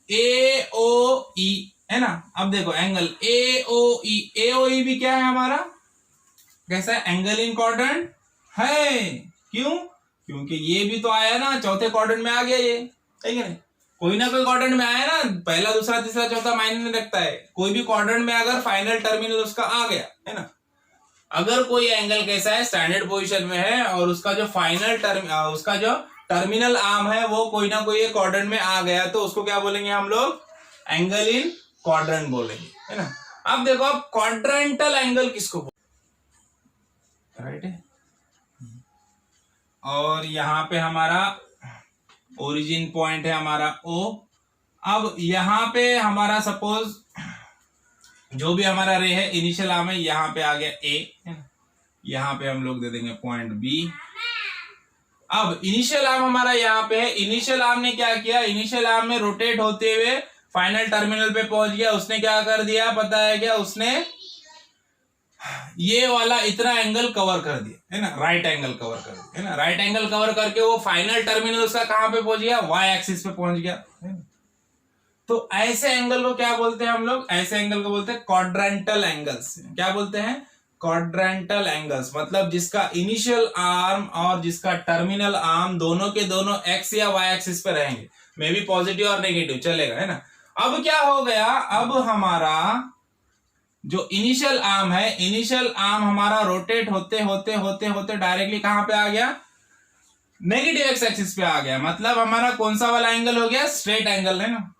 एओई है ना, अब देखो एंगल एओई, एओई भी क्या है हमारा, कैसा है, एंगल इन क्वाड्रेंट है। क्यों, क्योंकि ये भी तो आया ना, चौथे क्वाड्रेंट में आ गया ये, है कि नहीं, कोई ना कोई क्वाड्रेंट में आया ना, पहला दूसरा तीसरा चौथा मायने नहीं रखता है, कोई भी क्वाड्रेंट में अगर फाइनल टर्मिनल उसका आ गया, है ना। अगर कोई एंगल कैसा है, स्टैंडर्ड पोजीशन में है और उसका जो फाइनल उसका जो टर्मिनल आर्म है वो कोई ना कोई क्वाड्रेंट में आ गया, तो उसको क्या बोलेंगे हम लोग, एंगल इन क्वाड्रेंट बोलेंगे, है ना। अब देखो अब क्वाड्रेंटल एंगल किसको बोलते, राइट है। और यहाँ पे हमारा ओरिजिन पॉइंट है हमारा ओ। अब यहाँ पे हमारा सपोज जो भी हमारा रे है, इनिशियल आर्म है, यहाँ पे आ गया ए, है ना, यहाँ पे हम लोग दे देंगे पॉइंट बी। अब इनिशियल आर्म हमारा यहाँ पे है, इनिशियल आर्म ने क्या किया, इनिशियल आर्म में रोटेट होते हुए फाइनल टर्मिनल पे पहुंच गया, उसने क्या कर दिया पता है क्या, उसने ये वाला इतना एंगल कवर कर दिया, है ना, राइट एंगल कवर कर दिया, है ना, राइट एंगल कवर करके वो फाइनल टर्मिनल उसका कहां पे पहुंच गया, वाई एक्सिस पे पहुंच गया, है ना। तो ऐसे एंगल को क्या बोलते हैं हम लोग, ऐसे एंगल को बोलते हैं क्वाड्रेंटल एंगल्स। क्या बोलते हैं, क्वाड्रेंटल एंगल्स, मतलब जिसका इनिशियल आर्म और जिसका टर्मिनल आर्म दोनों के दोनों एक्स या वाई एक्सिस पे रहेंगे, मे बी पॉजिटिव और नेगेटिव चलेगा, है ना। अब क्या हो गया, अब हमारा जो इनिशियल आर्म है, इनिशियल आर्म हमारा रोटेट होते होते होते होते डायरेक्टली कहां पे आ गया, नेगेटिव एक्स एक्सिस पे आ गया, मतलब हमारा कौन सा वाला एंगल हो गया, स्ट्रेट एंगल, है ना,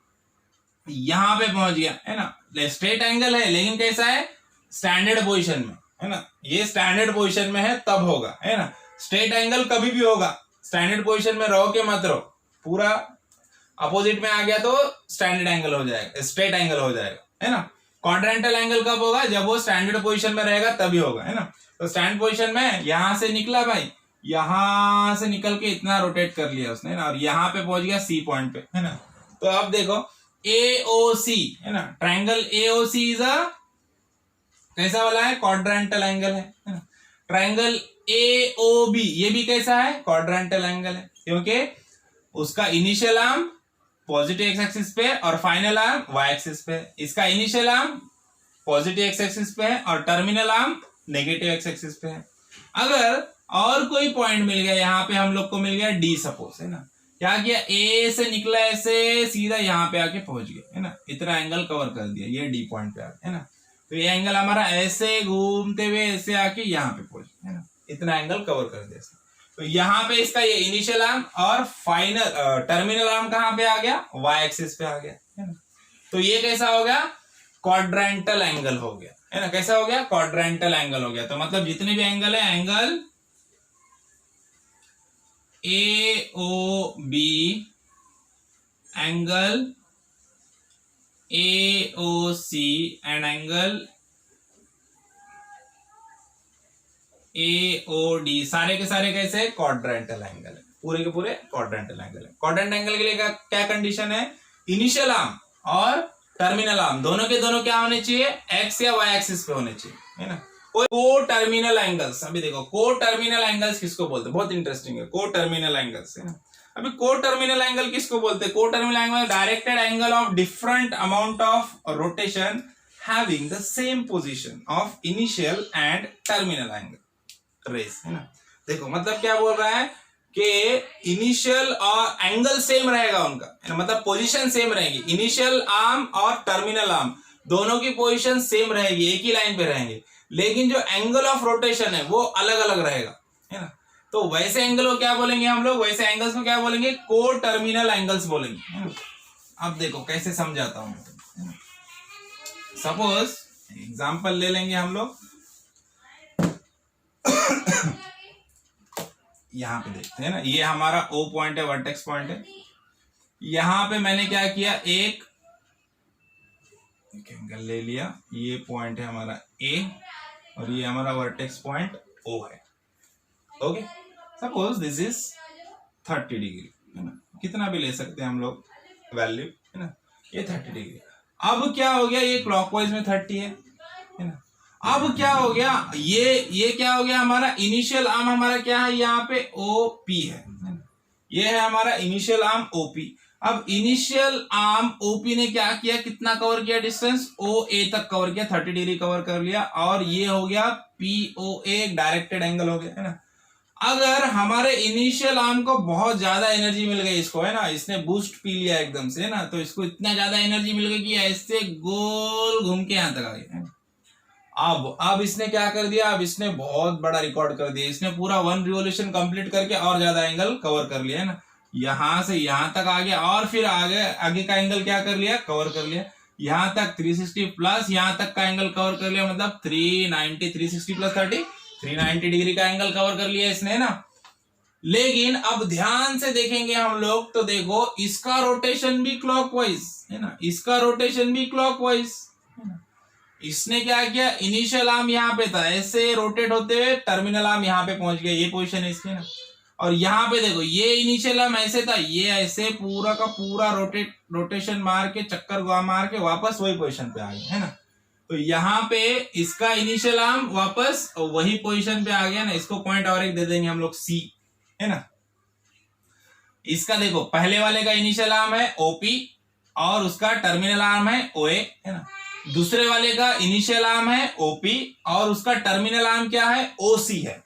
यहां पे पहुंच गया, है ना, स्ट्रेट एंगल है लेकिन कैसा है, स्टैंडर्ड पोजीशन में, है ना, ये स्टैंडर्ड पोजीशन में है तब होगा, है ना। स्ट्रेट एंगल कभी भी होगा, स्टैंडर्ड पोजीशन में रहो के मत रहो, पूरा अपोजिट में आ गया तो स्टैंडर्ड एंगल हो जाएगा, स्ट्रेट एंगल हो जाएगा, है ना। क्वाड्रेंटल एंगल कब होगा, जब वो स्टैंडर्ड पोजीशन में रहेगा तभी होगा, है ना। तो स्टैंडर्ड पोजीशन में यहां से निकला भाई, यहां से निकल के इतना रोटेट कर लिया उसने ना, और यहाँ पे पहुंच गया सी पॉइंट पे, है ना। तो अब देखो AOC, है ना, ट्रायंगल AOC इज अ कैसा वाला है, क्वाड्रेंटल एंगल है ना। ट्रायंगल AOB ये भी कैसा है, क्वाड्रेंटल एंगल है, क्योंकि उसका initial arm positive x axis पे और फाइनल आर्म वाई एक्सिस पे, इसका initial arm positive x axis पे है और terminal arm negative x axis पे है। अगर और कोई पॉइंट मिल गया, यहाँ पे हम लोग को मिल गया डी सपोज, है ना, क्या किया, ए से निकला ऐसे सीधा यहाँ पे आके पहुंच गया, है ना, इतना एंगल कवर कर दिया, ये डी पॉइंट पे आ गया, है ना। तो ये एंगल हमारा ऐसे घूमते हुए ऐसे आके यहाँ पे पहुंच गया, है ना, इतना एंगल कवर कर दिया। तो यहाँ पे इसका ये इनिशियल आर्म और फाइनल टर्मिनल आर्म कहाँ पे आ गया, वाई एक्सिस पे आ गया, है ना। तो ये कैसा हो गया, क्वाड्रेंटल एंगल हो गया, है ना, कैसा हो गया, क्वाड्रेंटल एंगल हो गया। तो मतलब जितने भी एंगल है, angle AOB, angle AOC and angle AOD सारे के सारे कैसे, क्वाड्रेंटल एंगल है, पूरे के पूरे क्वाड्रेंटल एंगल है। क्वाड्रेंट एंगल के लिए क्या कंडीशन है, इनिशियल आर्म और टर्मिनल आर्म दोनों के दोनों क्या होने चाहिए, एक्स या वाई एक्सिस पे होने चाहिए, है ना। को टर्मिनल एंगल्स, अभी देखो को टर्मिनल एंगल्स किसको बोलते हैं, बहुत इंटरेस्टिंग है, को टर्मिनल एंगल्स, है ना। अभी को टर्मिनल एंगल किसको बोलते हैं, coterminal angle directed angle of different amount of rotation having the same position of initial and terminal angle rays, है ना। देखो मतलब क्या बोल रहा है कि इनिशियल और एंगल सेम रहेगा उनका, है ना, मतलब पोजीशन सेम रहेगी। इनिशियल आर्म और टर्मिनल आर्म दोनों की पोजीशन सेम रहेगी, एक ही लाइन पे रहेंगे, लेकिन जो एंगल ऑफ रोटेशन है वो अलग अलग रहेगा, है ना। तो वैसे एंगल को क्या बोलेंगे हम लोग, वैसे एंगल्स को क्या बोलेंगे, को टर्मिनल एंगल्स बोलेंगे, है ना। अब देखो कैसे समझाता हूं, सपोज एग्जांपल ले लेंगे हम लोग। यहां पे देखते हैं ना, ये हमारा O पॉइंट है, वर्टेक्स पॉइंट है। यहां पे मैंने क्या किया, एक एंगल ले लिया, ये पॉइंट है हमारा A और ये हमारा वर्टेक्स पॉइंट O है। Okay, suppose this is 30 degree, है ना, कितना भी ले सकते हैं हम लोग वैल्यू, है ना। ये 30 डिग्री। अब क्या हो गया, ये क्लॉकवाइज में 30 है ना। अब क्या हो गया, ये क्या हो गया, हमारा इनिशियल आर्म हमारा क्या है, यहाँ पे OP है ना? ये है हमारा इनिशियल आर्म OP। अब इनिशियल आर्म OP ने क्या किया, कितना कवर किया डिस्टेंस, OA तक कवर किया, 30 डिग्री कवर कर लिया, और ये हो गया POA, डायरेक्टेड एंगल हो गया, है ना। अगर हमारे इनिशियल आर्म को बहुत ज्यादा एनर्जी मिल गई इसको, है ना, इसने बूस्ट पी लिया एकदम से, है ना, तो इसको इतना ज्यादा एनर्जी मिल गई कि ऐसे गोल घूम के यहां तक आ गया, है ना। अब इसने क्या कर दिया, अब इसने बहुत बड़ा रिकॉर्ड कर दिया, इसने पूरा 1 रिवोल्यूशन कंप्लीट करके और ज्यादा एंगल कवर कर लिया, है ना। यहां से यहां तक आ गया, और फिर आगे का एंगल क्या कर लिया, कवर कर लिया। यहां तक 360 प्लस यहां तक का एंगल कवर कर लिया, मतलब 390, 360 प्लस 30, 390 डिग्री का एंगल कवर कर लिया इसने, ना। लेकिन अब ध्यान से देखेंगे हम लोग, तो देखो इसका रोटेशन भी क्लॉकवाइज, है ना, इसका रोटेशन भी क्लॉकवाइज, है ना। इसने क्या किया, इनिशियल आर्म यहाँ पे था, ऐसे रोटेट होते हुए टर्मिनल आर्म यहाँ पे पहुंच गया, ये पोजीशन है इसकी, ना। और यहाँ पे देखो ये इनिशियल आर्म ऐसे था, ये ऐसे पूरा का पूरा रोटेशन मार के, चक्कर मार के वापस वही पोजीशन पे आ गया, है ना। तो यहाँ पे इसका इनिशियल आर्म वापस वही पोजीशन पे आ गया ना। इसको पॉइंट और एक दे देंगे हम लोग C, है ना। इसका देखो पहले वाले का इनिशियल आर्म है OP और उसका टर्मिनल आर्म है OA, है ना। दूसरे वाले का इनिशियल आर्म है OP और उसका टर्मिनल आर्म क्या है, OC है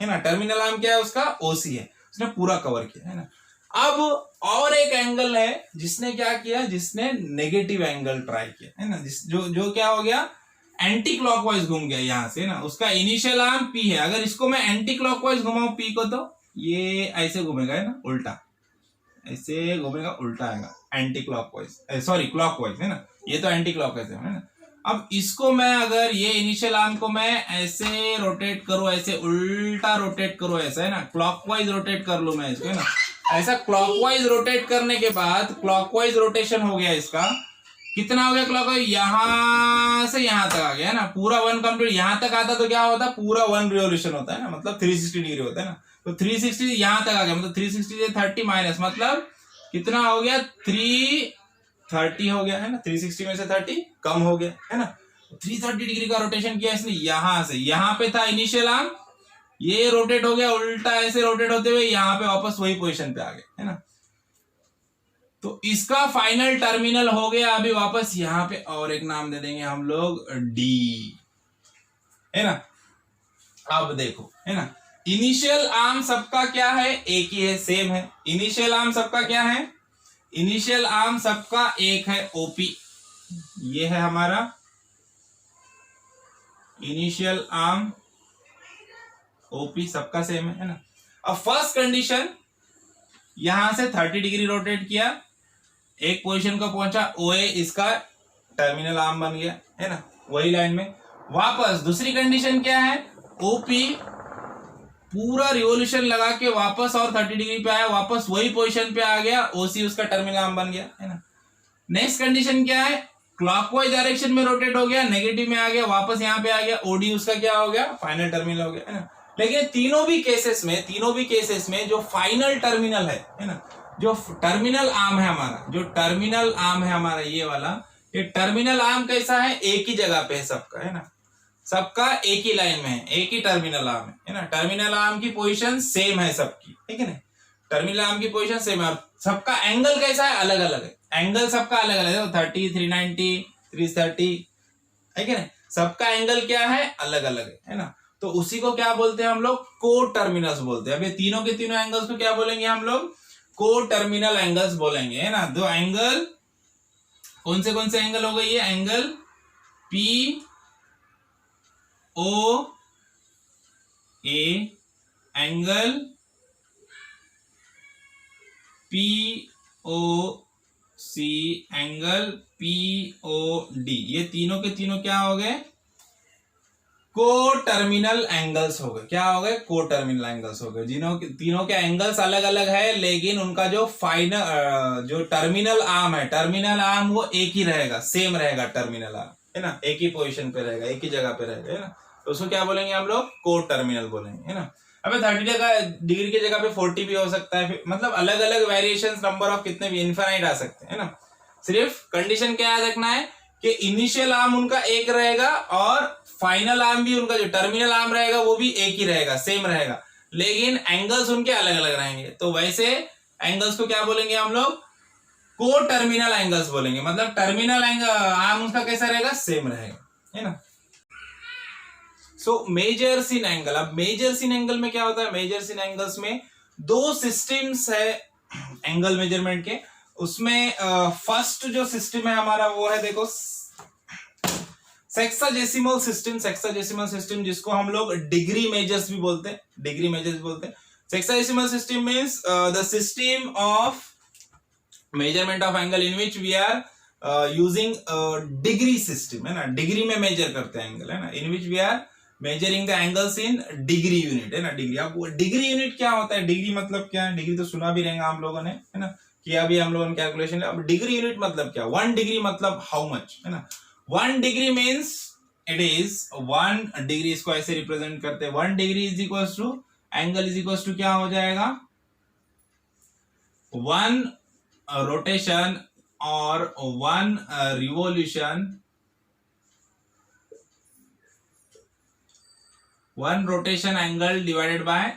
ना। टर्मिनल आर्म क्या है उसका, OC है। उसने पूरा कवर किया, है ना। अब और एक एंगल है जिसने क्या किया, जिसने नेगेटिव एंगल ट्राई किया, है ना। जो क्या हो गया, एंटी क्लॉकवाइज घूम गया यहां से, ना। उसका इनिशियल आर्म P है, अगर इसको मैं एंटी क्लॉकवाइज घुमाऊं P को, तो ये ऐसे घूमेगा, है ना, उल्टा ऐसे घूमेगा, उल्टा आएगा, एंटी क्लॉकवाइज, सॉरी क्लॉकवाइज, है ना। ये तो एंटी क्लॉकवाइज है ना। अब इसको मैं अगर ये इनिशियल आर्म को मैं ऐसे रोटेट करूं, ऐसे उल्टा रोटेट करूं, ऐसा, है ना, क्लॉकवाइज रोटेट कर लूं मैं इसको, है ना। ऐसा क्लॉकवाइज रोटेट करने के बाद क्लॉकवाइज रोटेशन हो गया इसका, कितना हो गया क्लॉकवाइज, यहां से यहां तक आ गया, है ना। पूरा 1 कंप्लीट, यहां तक आता तो क्या होता, पूरा 1 रिवोल्यूशन होता है ना, मतलब 360 डिग्री होता है ना। तो 360 यहां तक आ गया, मतलब 360 से 30 माइनस, मतलब कितना हो गया, 330 हो गया, है ना। 360 में से 30 कम हो गया, है ना। 330 डिग्री का रोटेशन किया इसने, यहां से यहां पे था इनिशियल आर्म, ये रोटेट हो गया उल्टा, ऐसे रोटेट होते हुए यहां पे वापस वही पोजीशन पे आ गए, है ना। तो इसका फाइनल टर्मिनल हो गया अभी वापस यहां पे, और एक नाम दे देंगे हम लोग D, है ना। अब देखो, है ना, इनिशियल आर्म सबका क्या है, एक ही है, सेम है। इनिशियल आर्म सबका क्या है, इनिशियल आर्म सबका एक है, OP। ये है हमारा इनिशियल आर्म OP, सबका सेम है ना। अब फर्स्ट कंडीशन, यहां से 30 डिग्री रोटेट किया, एक पोजीशन को पहुंचा, OA इसका टर्मिनल आर्म बन गया, है ना, वही लाइन में। वापस दूसरी कंडीशन क्या है, OP पूरा रिवोल्यूशन लगा के वापस और 30 डिग्री पे आया, वापस वही पोजीशन पे आ गया, OC उसका टर्मिनल आर्म बन गया, है ना। नेक्स्ट कंडीशन क्या है, क्लॉकवाइज डायरेक्शन में रोटेट हो गया, नेगेटिव में आ गया, वापस यहाँ पे आ गया, OD उसका क्या हो गया, फाइनल टर्मिनल हो गया, है ना। लेकिन तीनों भी केसेस में जो फाइनल टर्मिनल है ना, जो टर्मिनल आर्म है हमारा, जो टर्मिनल आर्म है हमारा ये वाला, ये टर्मिनल आर्म कैसा है, एक ही जगह पे है सबका, है ना। सबका एक ही लाइन में है, एक ही टर्मिनल आर्म है ना। टर्मिनल आर्म की पोजीशन सेम है सबकी, ठीक है ना। टर्मिनल आर्म की पोजीशन सेम है, सबका एंगल कैसा है, अलग अलग है, एंगल सबका अलग अलग है। 30, 390, 330, है कि नहीं, सबका एंगल क्या है, अलग अलग है ना। तो उसी को क्या बोलते हैं हम लोग, को टर्मिनल्स बोलते हैं। अब ये तीनों के तीनों एंगल्स को क्या बोलेंगे हम लोग, को टर्मिनल एंगल्स बोलेंगे, है ना। दो एंगल कौन से एंगल हो गए, ये एंगल पी ओ ए, एंगल पी ओ सी, एंगल पी ओ डी, ये तीनों के तीनों क्या हो गए, को टर्मिनल एंगल्स हो गए। क्या हो गए, को टर्मिनल एंगल्स हो गए। तीनों के एंगल्स अलग अलग है, लेकिन उनका जो फाइनल जो टर्मिनल आर्म है, टर्मिनल आर्म वो एक ही रहेगा, सेम रहेगा टर्मिनल आर्म, है ना, एक ही पोजीशन पे रहेगा, एक ही जगह पे रहेगा, है ना। तो उसको क्या बोलेंगे हम लोग, को टर्मिनल बोलेंगे, है ना। अबे 30 डिग्री की जगह पे 40 भी हो सकता है, मतलब अलग अलग वेरिएशन, नंबर ऑफ कितने भी इनफाइनाइट आ सकते हैं, है ना। सिर्फ कंडीशन क्या याद रखना है कि इनिशियल आर्म उनका एक रहेगा और फाइनल आर्म भी उनका, जो टर्मिनल आर्म रहेगा वो भी एक ही रहेगा, सेम रहेगा, लेकिन एंगल्स उनके अलग अलग रहेंगे। तो वैसे एंगल्स को क्या बोलेंगे हम लोग, को टर्मिनल एंगल्स बोलेंगे। मतलब टर्मिनल एंगल आर्म उसका कैसा रहेगा, सेम रहेगा, है ना। सो मेजर्स इन एंगल, अब मेजर्स इन एंगल में क्या होता है, मेजर्स इन एंगल्स में दो सिस्टम्स है एंगल मेजरमेंट के। उसमें फर्स्ट जो सिस्टम है हमारा वो है, देखो, सेक्साडेसिमल सिस्टम। सेक्साडेसिमल सिस्टम जिसको हम लोग डिग्री मेजर्स भी बोलते हैं, डिग्री मेजर्स बोलते हैं। Sexagesimal system means the system of measurement of angle in which we are using degree system, है ना, डिग्री में मेजर करते हैं एंगल, है ना, in which we are measuring the angles in degree unit, है ना। डिग्री, अब डिग्री यूनिट क्या होता है, डिग्री मतलब क्या है, डिग्री तो सुना भी रहेगा हम लोगों ने, है ना, किया भी हम लोगों ने कैलकुलेशन। अब डिग्री यूनिट मतलब क्या, 1 डिग्री मतलब हाउ मच, है ना। 1 degree means it is 1 degree, इसको ऐसे रिप्रेजेंट करते हैं, 1 degree is equal to angle is equal to क्या हो जाएगा, 1 रोटेशन और 1 revolution, 1 rotation angle divided by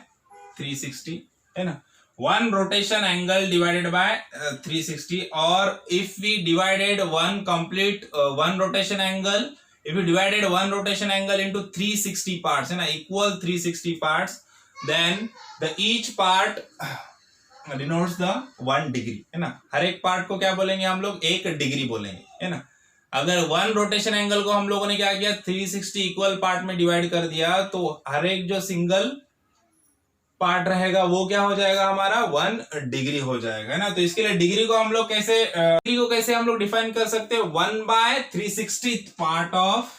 360, है ना, 1 रोटेशन एंगल डिवाइडेड बाय 360। और if we divided 1 complete 1 rotation angle, if you divided 1 rotation angle into 360 parts, है ना, equal 360 parts, then the each part denotes the 1 degree, है ना। हर एक part को क्या बोलेंगे हम लोग, 1 डिग्री बोलेंगे, है ना। अगर 1 रोटेशन एंगल को हम लोगों ने क्या किया, 360 इक्वल पार्ट में डिवाइड कर दिया, तो हर एक जो सिंगल पार्ट रहेगा वो क्या हो जाएगा हमारा, 1 डिग्री हो जाएगा, है ना। तो इसके लिए डिग्री को हम लोग कैसे हम लोग डिफाइन कर सकते हैं, 1/360 part of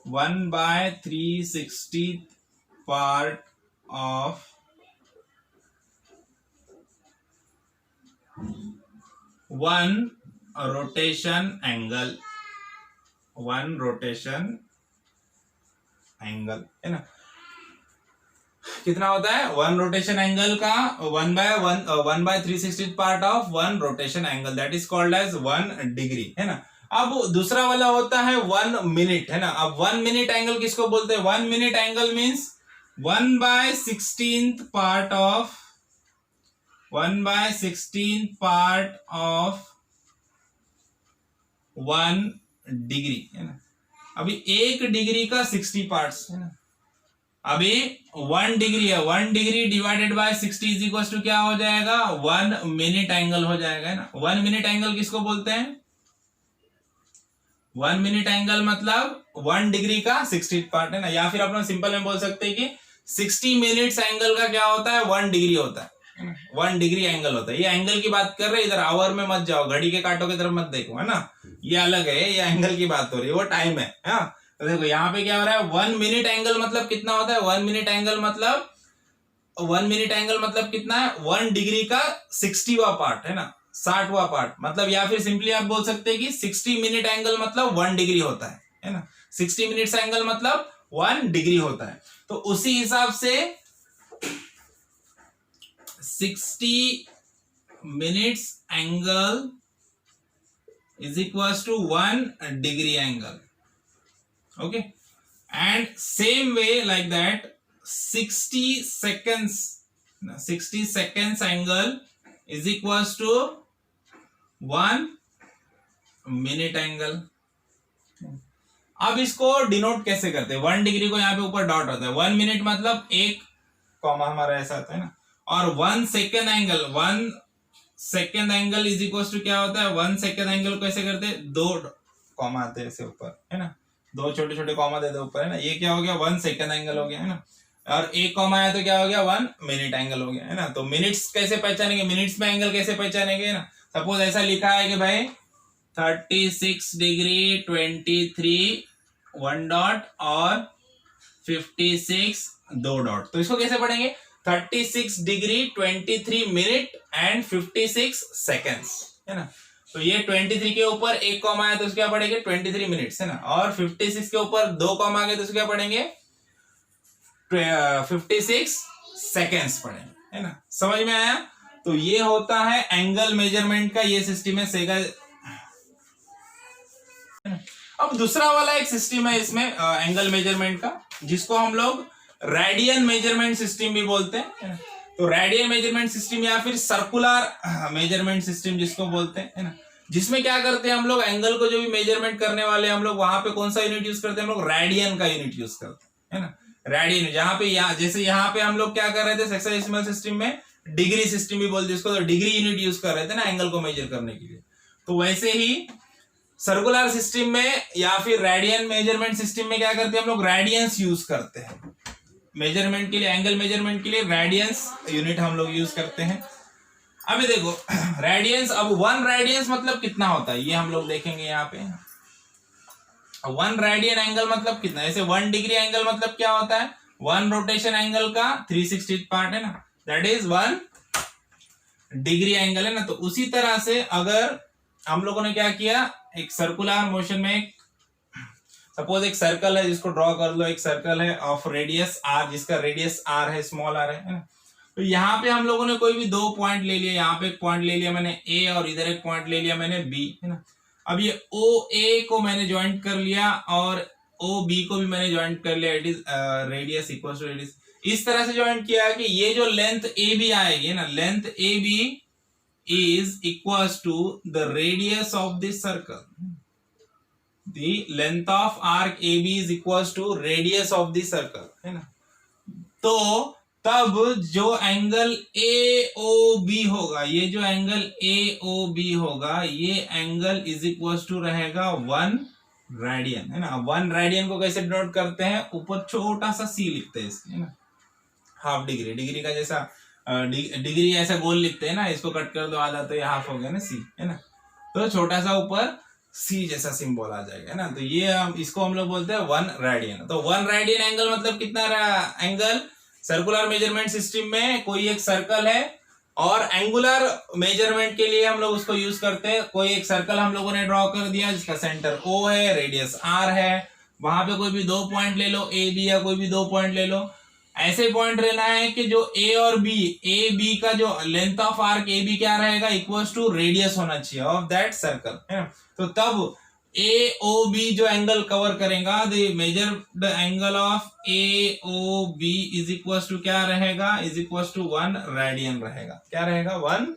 1/360 part of 1 rotation angle, 1 rotation angle, है ना। कितना होता है, 1 रोटेशन एंगल का 1/360 part of 1 rotation angle, that is called as 1 degree, है ना। अब दूसरा वाला होता है 1 मिनट, है ना। अब 1 मिनट एंगल किसको बोलते हैं, 1 minute angle means 1/16 part of 1/16 part of 1 degree, है ना। अभी 1 डिग्री का 60 पार्ट्स, है ना। अभी 1 डिग्री है, 1 degree divided by 60 is equal to क्या हो जाएगा, 1 मिनट एंगल हो जाएगा, है ना। 1 मिनट एंगल किसको बोलते हैं, 1 मिनट एंगल मतलब 1 डिग्री का 60 पार्ट, है ना। या फिर अपना सिंपल में बोल सकते हैं कि 60 मिनट्स एंगल का क्या होता है, 1 डिग्री होता है, 1 डिग्री एंगल होता है। ये एंगल की बात कर रहे हैं, इधर आवर में मत जाओ, घड़ी के कांटों की तरफ मत देखो, है ना, ये अलग है, ये एंगल की बात हो रही है, वो टाइम है, हाँ। तो देखो यहाँ पे क्या हो रहा है, 1 मिनट एंगल मतलब कितना होता है, 1 मिनट एंगल मतलब 1 मिनट एंगल मतलब कितना है, 1 डिग्री का 60वां पार्ट, है ना, 60वां पार्ट। मतलब या फिर सिंपली आप बोल सकते हैं कि 60 मिनट एंगल मतलब 1 डिग्री होता है ना। 60 मिनट्स एंगल मतलब 1 डिग्री होता है। तो उसी हिसाब से 60 minutes angle is equals to 1 degree angle, okay, and same way like that 60 seconds angle is equals to 1 minute angle। अब इसको डिनोट कैसे करते हैं, 1 डिग्री को यहाँ पे ऊपर डॉट होता है, 1 मिनट मतलब 1 कॉमा हमारा ऐसा आता है ना, और 1 second angle, 1 second angle is equal to क्या होता है, 1 सेकेंड एंगल को ऐसे करते हैं, 2 कॉमा आते हैं ऐसे ऊपर, है ना, 2 छोटे छोटे कॉमा देते ऊपर, है ना, ये क्या हो गया 1 सेकेंड एंगल हो गया, है ना, और 1 कॉमा आया तो क्या हो गया 1 मिनट एंगल हो गया, है ना। तो मिनट्स कैसे पहचानेंगे, मिनट्स में एंगल कैसे पहचानेंगे ना, सपोज ऐसा लिखा है कि भाई 36 डिग्री 23 1 डॉट और 56 2 डॉट, तो इसको कैसे पढ़ेंगे, 36 डिग्री 23 मिनट एंड 56 सेकेंड्स, है ना। तो ये 23 के ऊपर 1 कॉमा आया तो उसको क्या पढ़ेंगे 23 मिनट्स, है ना, और 56 के ऊपर 2 कॉमा आ गए तो उसको क्या पढ़ेंगे 56 सेकेंड्स पढ़ेंगे, है ना, समझ में आया। तो ये होता है एंगल मेजरमेंट का ये सिस्टम है सेगा। अब दूसरा वाला एक सिस्टम है इसमें एंगल मेजरमेंट का, जिसको हम लोग रेडियन मेजरमेंट सिस्टम भी बोलते हैं। तो रेडियन मेजरमेंट सिस्टम या फिर सर्कुलर मेजरमेंट सिस्टम जिसको बोलते हैं, है ना, जिसमें क्या करते हैं हम लोग एंगल को जो भी मेजरमेंट करने वाले हम लोग वहां पे कौन सा यूनिट यूज करते हैं, हम लोग रेडियन का यूनिट यूज करते हैं, है ना, रेडियन। जहां पे जैसे यहाँ पे हम लोग क्या कर रहे थे हेक्साडेसिमल सिस्टम में डिग्री सिस्टम भी बोलते हैं इसको, तो डिग्री यूनिट यूज कर रहे थे ना एंगल को मेजर करने के लिए। तो वैसे ही सर्कुलर सिस्टम में या फिर रेडियन मेजरमेंट सिस्टम में क्या करते हैं हम लोग रेडियंस यूज करते हैं मेजरमेंट के लिए, एंगल मेजरमेंट के लिए रेडियंस यूनिट हम लोग यूज करते हैं। अभी देखो रेडियंस, अब 1 रेडियंस मतलब कितना होता है ये हम लोग देखेंगे यहाँ पे। 1 रेडियन एंगल मतलब कितना, जैसे 1 डिग्री एंगल मतलब क्या होता है 1 रोटेशन एंगल का 360 पार्ट, है ना, दैट इज 1 डिग्री एंगल, है ना। तो उसी तरह से अगर हम लोगों ने क्या किया, एक सर्कुलर मोशन में सपोज एक सर्कल है जिसको ड्रॉ कर लो, एक सर्कल है ऑफ रेडियस r जिसका रेडियस r है, स्मॉल r है ना। तो यहाँ पे हम लोगों ने कोई भी 2 पॉइंट ले लिया, यहाँ पे एक पॉइंट ले लिया मैंने a और इधर एक पॉइंट ले लिया मैंने b, है ना। अब ये OA को मैंने ज्वाइंट कर लिया और OB को भी मैंने ज्वाइंट कर लिया, it is radius equal to radius, इस तरह से ज्वाइंट किया कि ये जो लेंथ AB आएगी ना, length AB is equals to the radius of this circle. The length of arc AB is equals to radius of the circle, है ना। तो तब जो एंगल AOB होगा, ये जो एंगल AOB होगा, ये एंगल इज इक्वल्स टू रहेगा 1 रेडियन, है ना। 1 रेडियन को कैसे डिनोट करते हैं, ऊपर छोटा सा C लिखते हैं इसके, है ना, हाफ डिग्री, डिग्री का जैसा डिग्री ऐसा गोल लिखते हैं ना, इसको कट कर दो आधा तो ये हाफ हो गया ना C, है ना। तो छोटा सा ऊपर C जैसा सिंबल आ जाएगा, है ना। तो ये इसको हम लोग बोलते हैं 1 रेडियन। तो 1 रेडियन एंगल मतलब कितना एंगल, सर्कुलर मेजरमेंट सिस्टम में कोई एक सर्कल है और एंगुलर मेजरमेंट के लिए हम लोग उसको यूज करते हैं। कोई एक सर्कल हम लोगों ने ड्रॉ कर दिया जिसका सेंटर O है, रेडियस R है, वहां पे कोई भी 2 पॉइंट ले लो, A B या कोई भी 2 पॉइंट ले लो। ऐसे पॉइंट लेना है कि जो A और B, A B का जो length of arc A B क्या रहेगा, इक्वल्स टू रेडियस होना चाहिए ऑफ दैट सर्कल, है। तो तब AOB जो एंगल कवर करेगा, the measure the angle of AOB is equals to क्या रहेगा, इज इक्वल्स टू 1 रेडियन रहेगा। क्या रहेगा, 1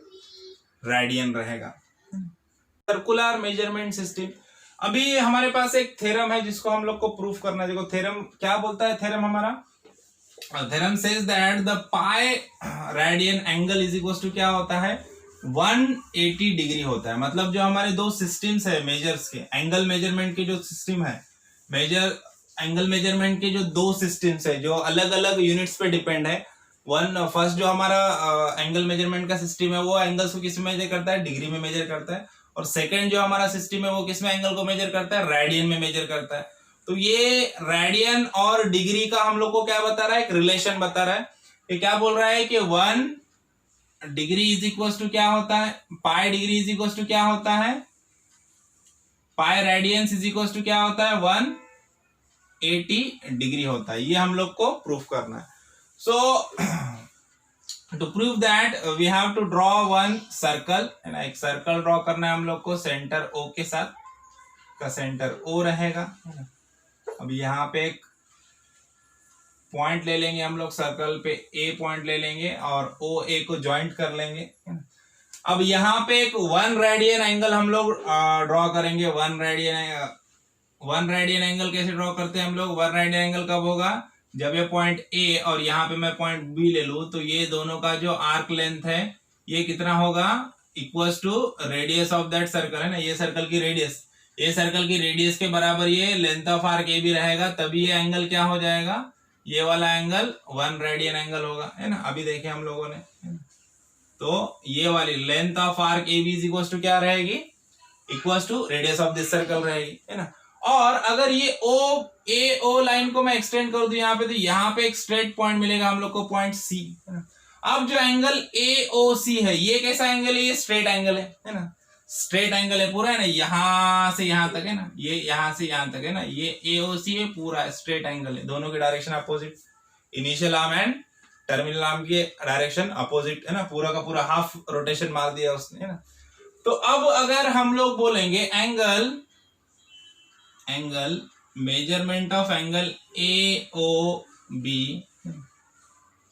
रेडियन रहेगा। Circular measurement system. अभी हमारे पास एक थ्योरम है जिसको हम लोग को प्रूफ करना है। देखो थ्योरम क्या बोलता है, थ्योरम हमारा theorem says that the pi radian angle is equals to क्या होता है, 180 डिग्री होता है। मतलब जो हमारे 2 सिस्टम्स है मेजर्स के, एंगल मेजरमेंट के जो सिस्टम है, मेजर एंगल मेजरमेंट के जो 2 सिस्टम्स है जो अलग अलग यूनिट्स पे डिपेंड है। फर्स्ट जो हमारा एंगल मेजरमेंट का सिस्टम है वो एंगल्स को किस में मेजर करता है, डिग्री में मेजर करता है। और सेकंड जो हमारा सिस्टम है वो किस में एंगल को मेजर करता है, रेडियन में मेजर करता है। तो ये रेडियन और डिग्री का हम लोग को क्या बता रहा है, एक रिलेशन बता रहा है। ये क्या बोल रहा है कि 1 डिग्री इज इक्वल टू क्या होता है, pi degree is equal to क्या होता है, pi radians is equal to क्या होता है, 180 डिग्री होता है। ये हम लोग को प्रूफ करना है। So to prove that we have to draw 1 circle, है ना। एक सर्कल ड्रॉ करना है हम लोग को सेंटर O के साथ, का सेंटर O रहेगा, है ना। अब यहाँ पे एक पॉइंट ले लेंगे हम लोग, सर्कल पे A पॉइंट ले लेंगे और OA को ज्वाइंट कर लेंगे। अब यहाँ पे एक 1 रेडियन एंगल हम लोग ड्रॉ करेंगे, 1 वन रेडियन एंगल कैसे ड्रॉ करते हैं हम लोग? वन रेडियन एंगल कब होगा? जब ये पॉइंट ए और यहाँ पे मैं पॉइंट बी ले लूं तो ये दोनों का जो आर्क लेंथ है ये कितना होगा? Equals to radius of that circle, है ना, ये सर्कल की रेडियस, ये सर्कल की रेडियस के बराबर ये लेंथ ऑफ आर्क ए भी रहेगा, तभी ये एंगल क्या हो जाएगा? ये वाला एंगल वन रेडियन एंगल होगा, है ना। अभी देखे हम लोगों ने, है ना? तो ये वाली length of arc A B is equals to क्या रहेगी? Equals to radius of this circle रहेगी, है ना। और अगर ये ओ लाइन को मैं एक्सटेंड कर दूं यहाँ पे, तो यहाँ पे एक स्ट्रेट पॉइंट मिलेगा हम लोग को, पॉइंट सी, है ना। अब जो एंगल AOC है ये कैसा एंगल है? ये स्ट्रेट एंगल है ना, स्ट्रेट एंगल है पूरा, है ना, यहां से यहां तक, है ना, ये यहां से यहां तक, है ना, ये AOC है, पूरा स्ट्रेट एंगल है, दोनों की direction opposite, initial arm and terminal arm की डायरेक्शन अपोजिट, है ना, पूरा का पूरा हाफ रोटेशन मार दिया उसने, है ना। तो अब अगर हम लोग बोलेंगे angle measurement of angle AOB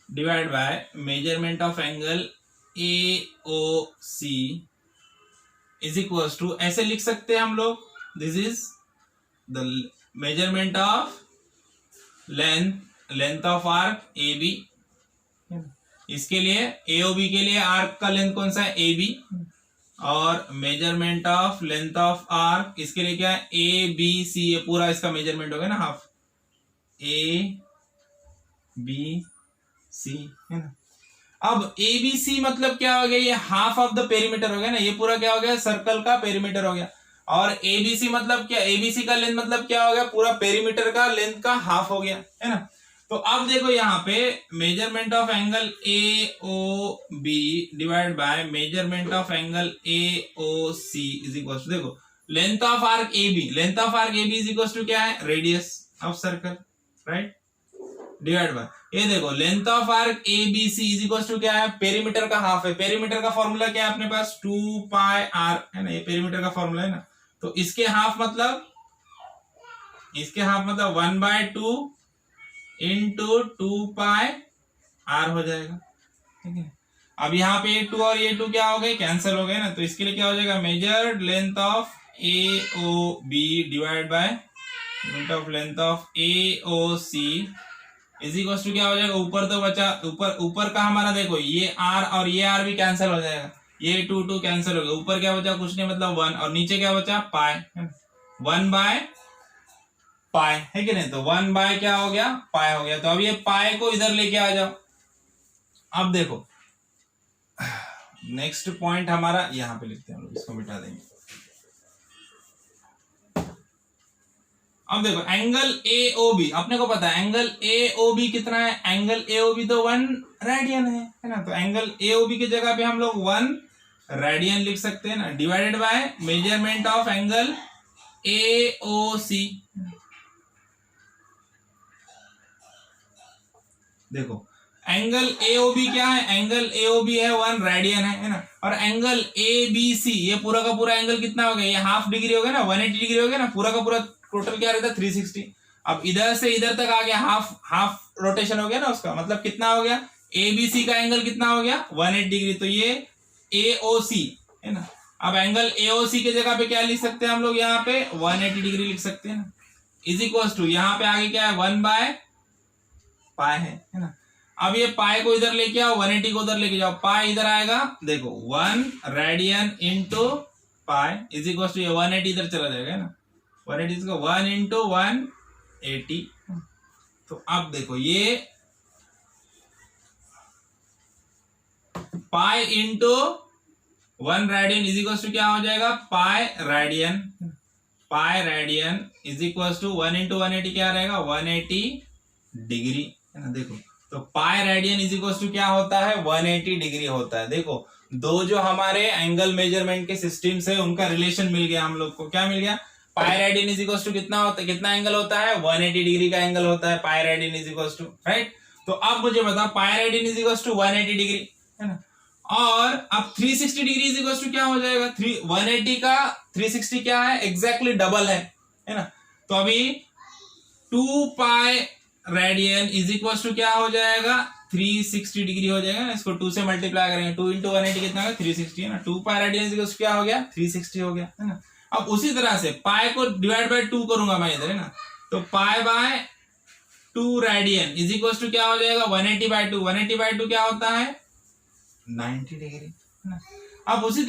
divide by measurement of angle AOC is equals to, ऐसे लिख सकते हैं हम लोग, this is the measurement of length of arc AB, इसके लिए AOB के लिए आर्क का लेंथ कौन सा है? AB, और measurement of length of arc इसके लिए क्या है? ABC, ये पूरा इसका मेजरमेंट हो गया ना, हाफ ABC, है ना। अब ABC मतलब क्या हो गया? ये हाफ ऑफ द पेरीमीटर हो गया ना, ये पूरा क्या हो गया? सर्कल का पेरीमीटर हो गया। और ABC मतलब क्या? ABC का लेंथ मतलब क्या हो गया? पूरा पेरीमीटर का लेंथ का हाफ हो गया, है ना। तो अब देखो यहाँ पे measurement of angle AOB divide by measurement of angle AOC is equal to, देखो length of arc AB, length of arc AB is equal to क्या है? Radius of circle, right, divide by ये देखो length of arc ABC is equal to क्या है? Perimeter का half है, perimeter का फॉर्मूला क्या है अपने पास? 2πr, है ना, ये पेरीमीटर का फॉर्मूला है ना। तो इसके हाफ मतलब 1/2 इंटू 2πr हो जाएगा, ठीक है। अब यहाँ पे ये 2 और ये 2 क्या हो गए? कैंसिल हो गए ना, तो इसके लिए क्या हो जाएगा? Measured length of AOB divide by length of AOC is equal to क्या हो जाएगा? ऊपर तो बचा, ऊपर का हमारा देखो ये r और ये r भी कैंसिल हो जाएगा, ये 2 कैंसिल हो गया, ऊपर क्या बचा? कुछ नहीं, मतलब 1, और नीचे क्या बचा? पाई, 1/पाई, है कि नहीं। तो 1 क्या हो गया? पाई हो गया। तो अब ये पाई को इधर लेके आ जाओ। अब देखो नेक्स्ट पॉइंट हमारा यहाँ पे लिखते हैं हम लोग, इसको मिटा देंगे। अब देखो एंगल AOB, अपने को पता है एंगल AOB कितना है? एंगल AOB तो 1 रेडियन है ना। तो एंगल AOB की जगह पे हम लोग 1 रेडियन लिख सकते हैं ना, divided by measurement of angle AOC। देखो एंगल AOB क्या है? एंगल AOB है 1 रेडियन है ना। और एंगल ABC ये पूरा का पूरा एंगल कितना हो गया? ये हाफ डिग्री हो गया ना, 180 डिग्री हो गया ना, पूरा का पूरा टोटल क्या रहता है? 360। अब इधर से इधर तक आ गया, हाफ रोटेशन हो गया ना उसका, मतलब कितना हो गया? ABC का एंगल कितना हो गया? 180 डिग्री। तो ये AOC है ना। अब एंगल AOC की जगह पे क्या लिख सकते हैं हम लोग? यहाँ पे 180 डिग्री लिख सकते हैं ना, इज इक्वल टू यहाँ पे आगे क्या है? 1/पाई है ना। अब ये पाई को इधर लेके आओ, 180 को उधर लेके जाओ, पाई इधर आएगा, देखो 1 radian into pi is equal to, ये 180 इधर चला जाएगा ना, 180 को 1 इंटू 180। तो अब देखो ये pi into 1 radian is equal to क्या हो जाएगा? Pi radian. Pi radian is equal to 1 into 180 क्या रहेगा? 180 डिग्री, है ना। देखो तो pi radian is equal to क्या होता है? 180 डिग्री होता है। देखो दो जो हमारे एंगल मेजरमेंट के सिस्टम से उनका रिलेशन मिल गया हम लोग को। क्या मिल गया? Pi radian is equal to कितना होता है? कितना एंगल होता है? 180 डिग्री का एंगल होता है pi radian is equal to, right. तो अब मुझे बताओ pi radian is equal to 180 degree, है ना। और अब 360 डिग्री इज इक्वल टू क्या हो जाएगा? 180 का 360 क्या है? एग्जैक्टली डबल है ना। तो अभी 2 pi radian is equal to क्या हो जाएगा? 360 डिग्री हो जाएगा ना। इसको 2 से मल्टीप्लाई करेंगे, 2 इंटू 180 कितना होगा? 360 है ना। 2 pi radian is equal to क्या हो गया? 360 हो गया, है ना। अब उसी तरह से पाई को डिवाइड बाय 2 करूंगा मैं इधर, है ना, तो pi by 2 radian is equal to क्या हो जाएगा 180/2। 180/2 क्या होता है 90 डिग्री, है ना। अब उसी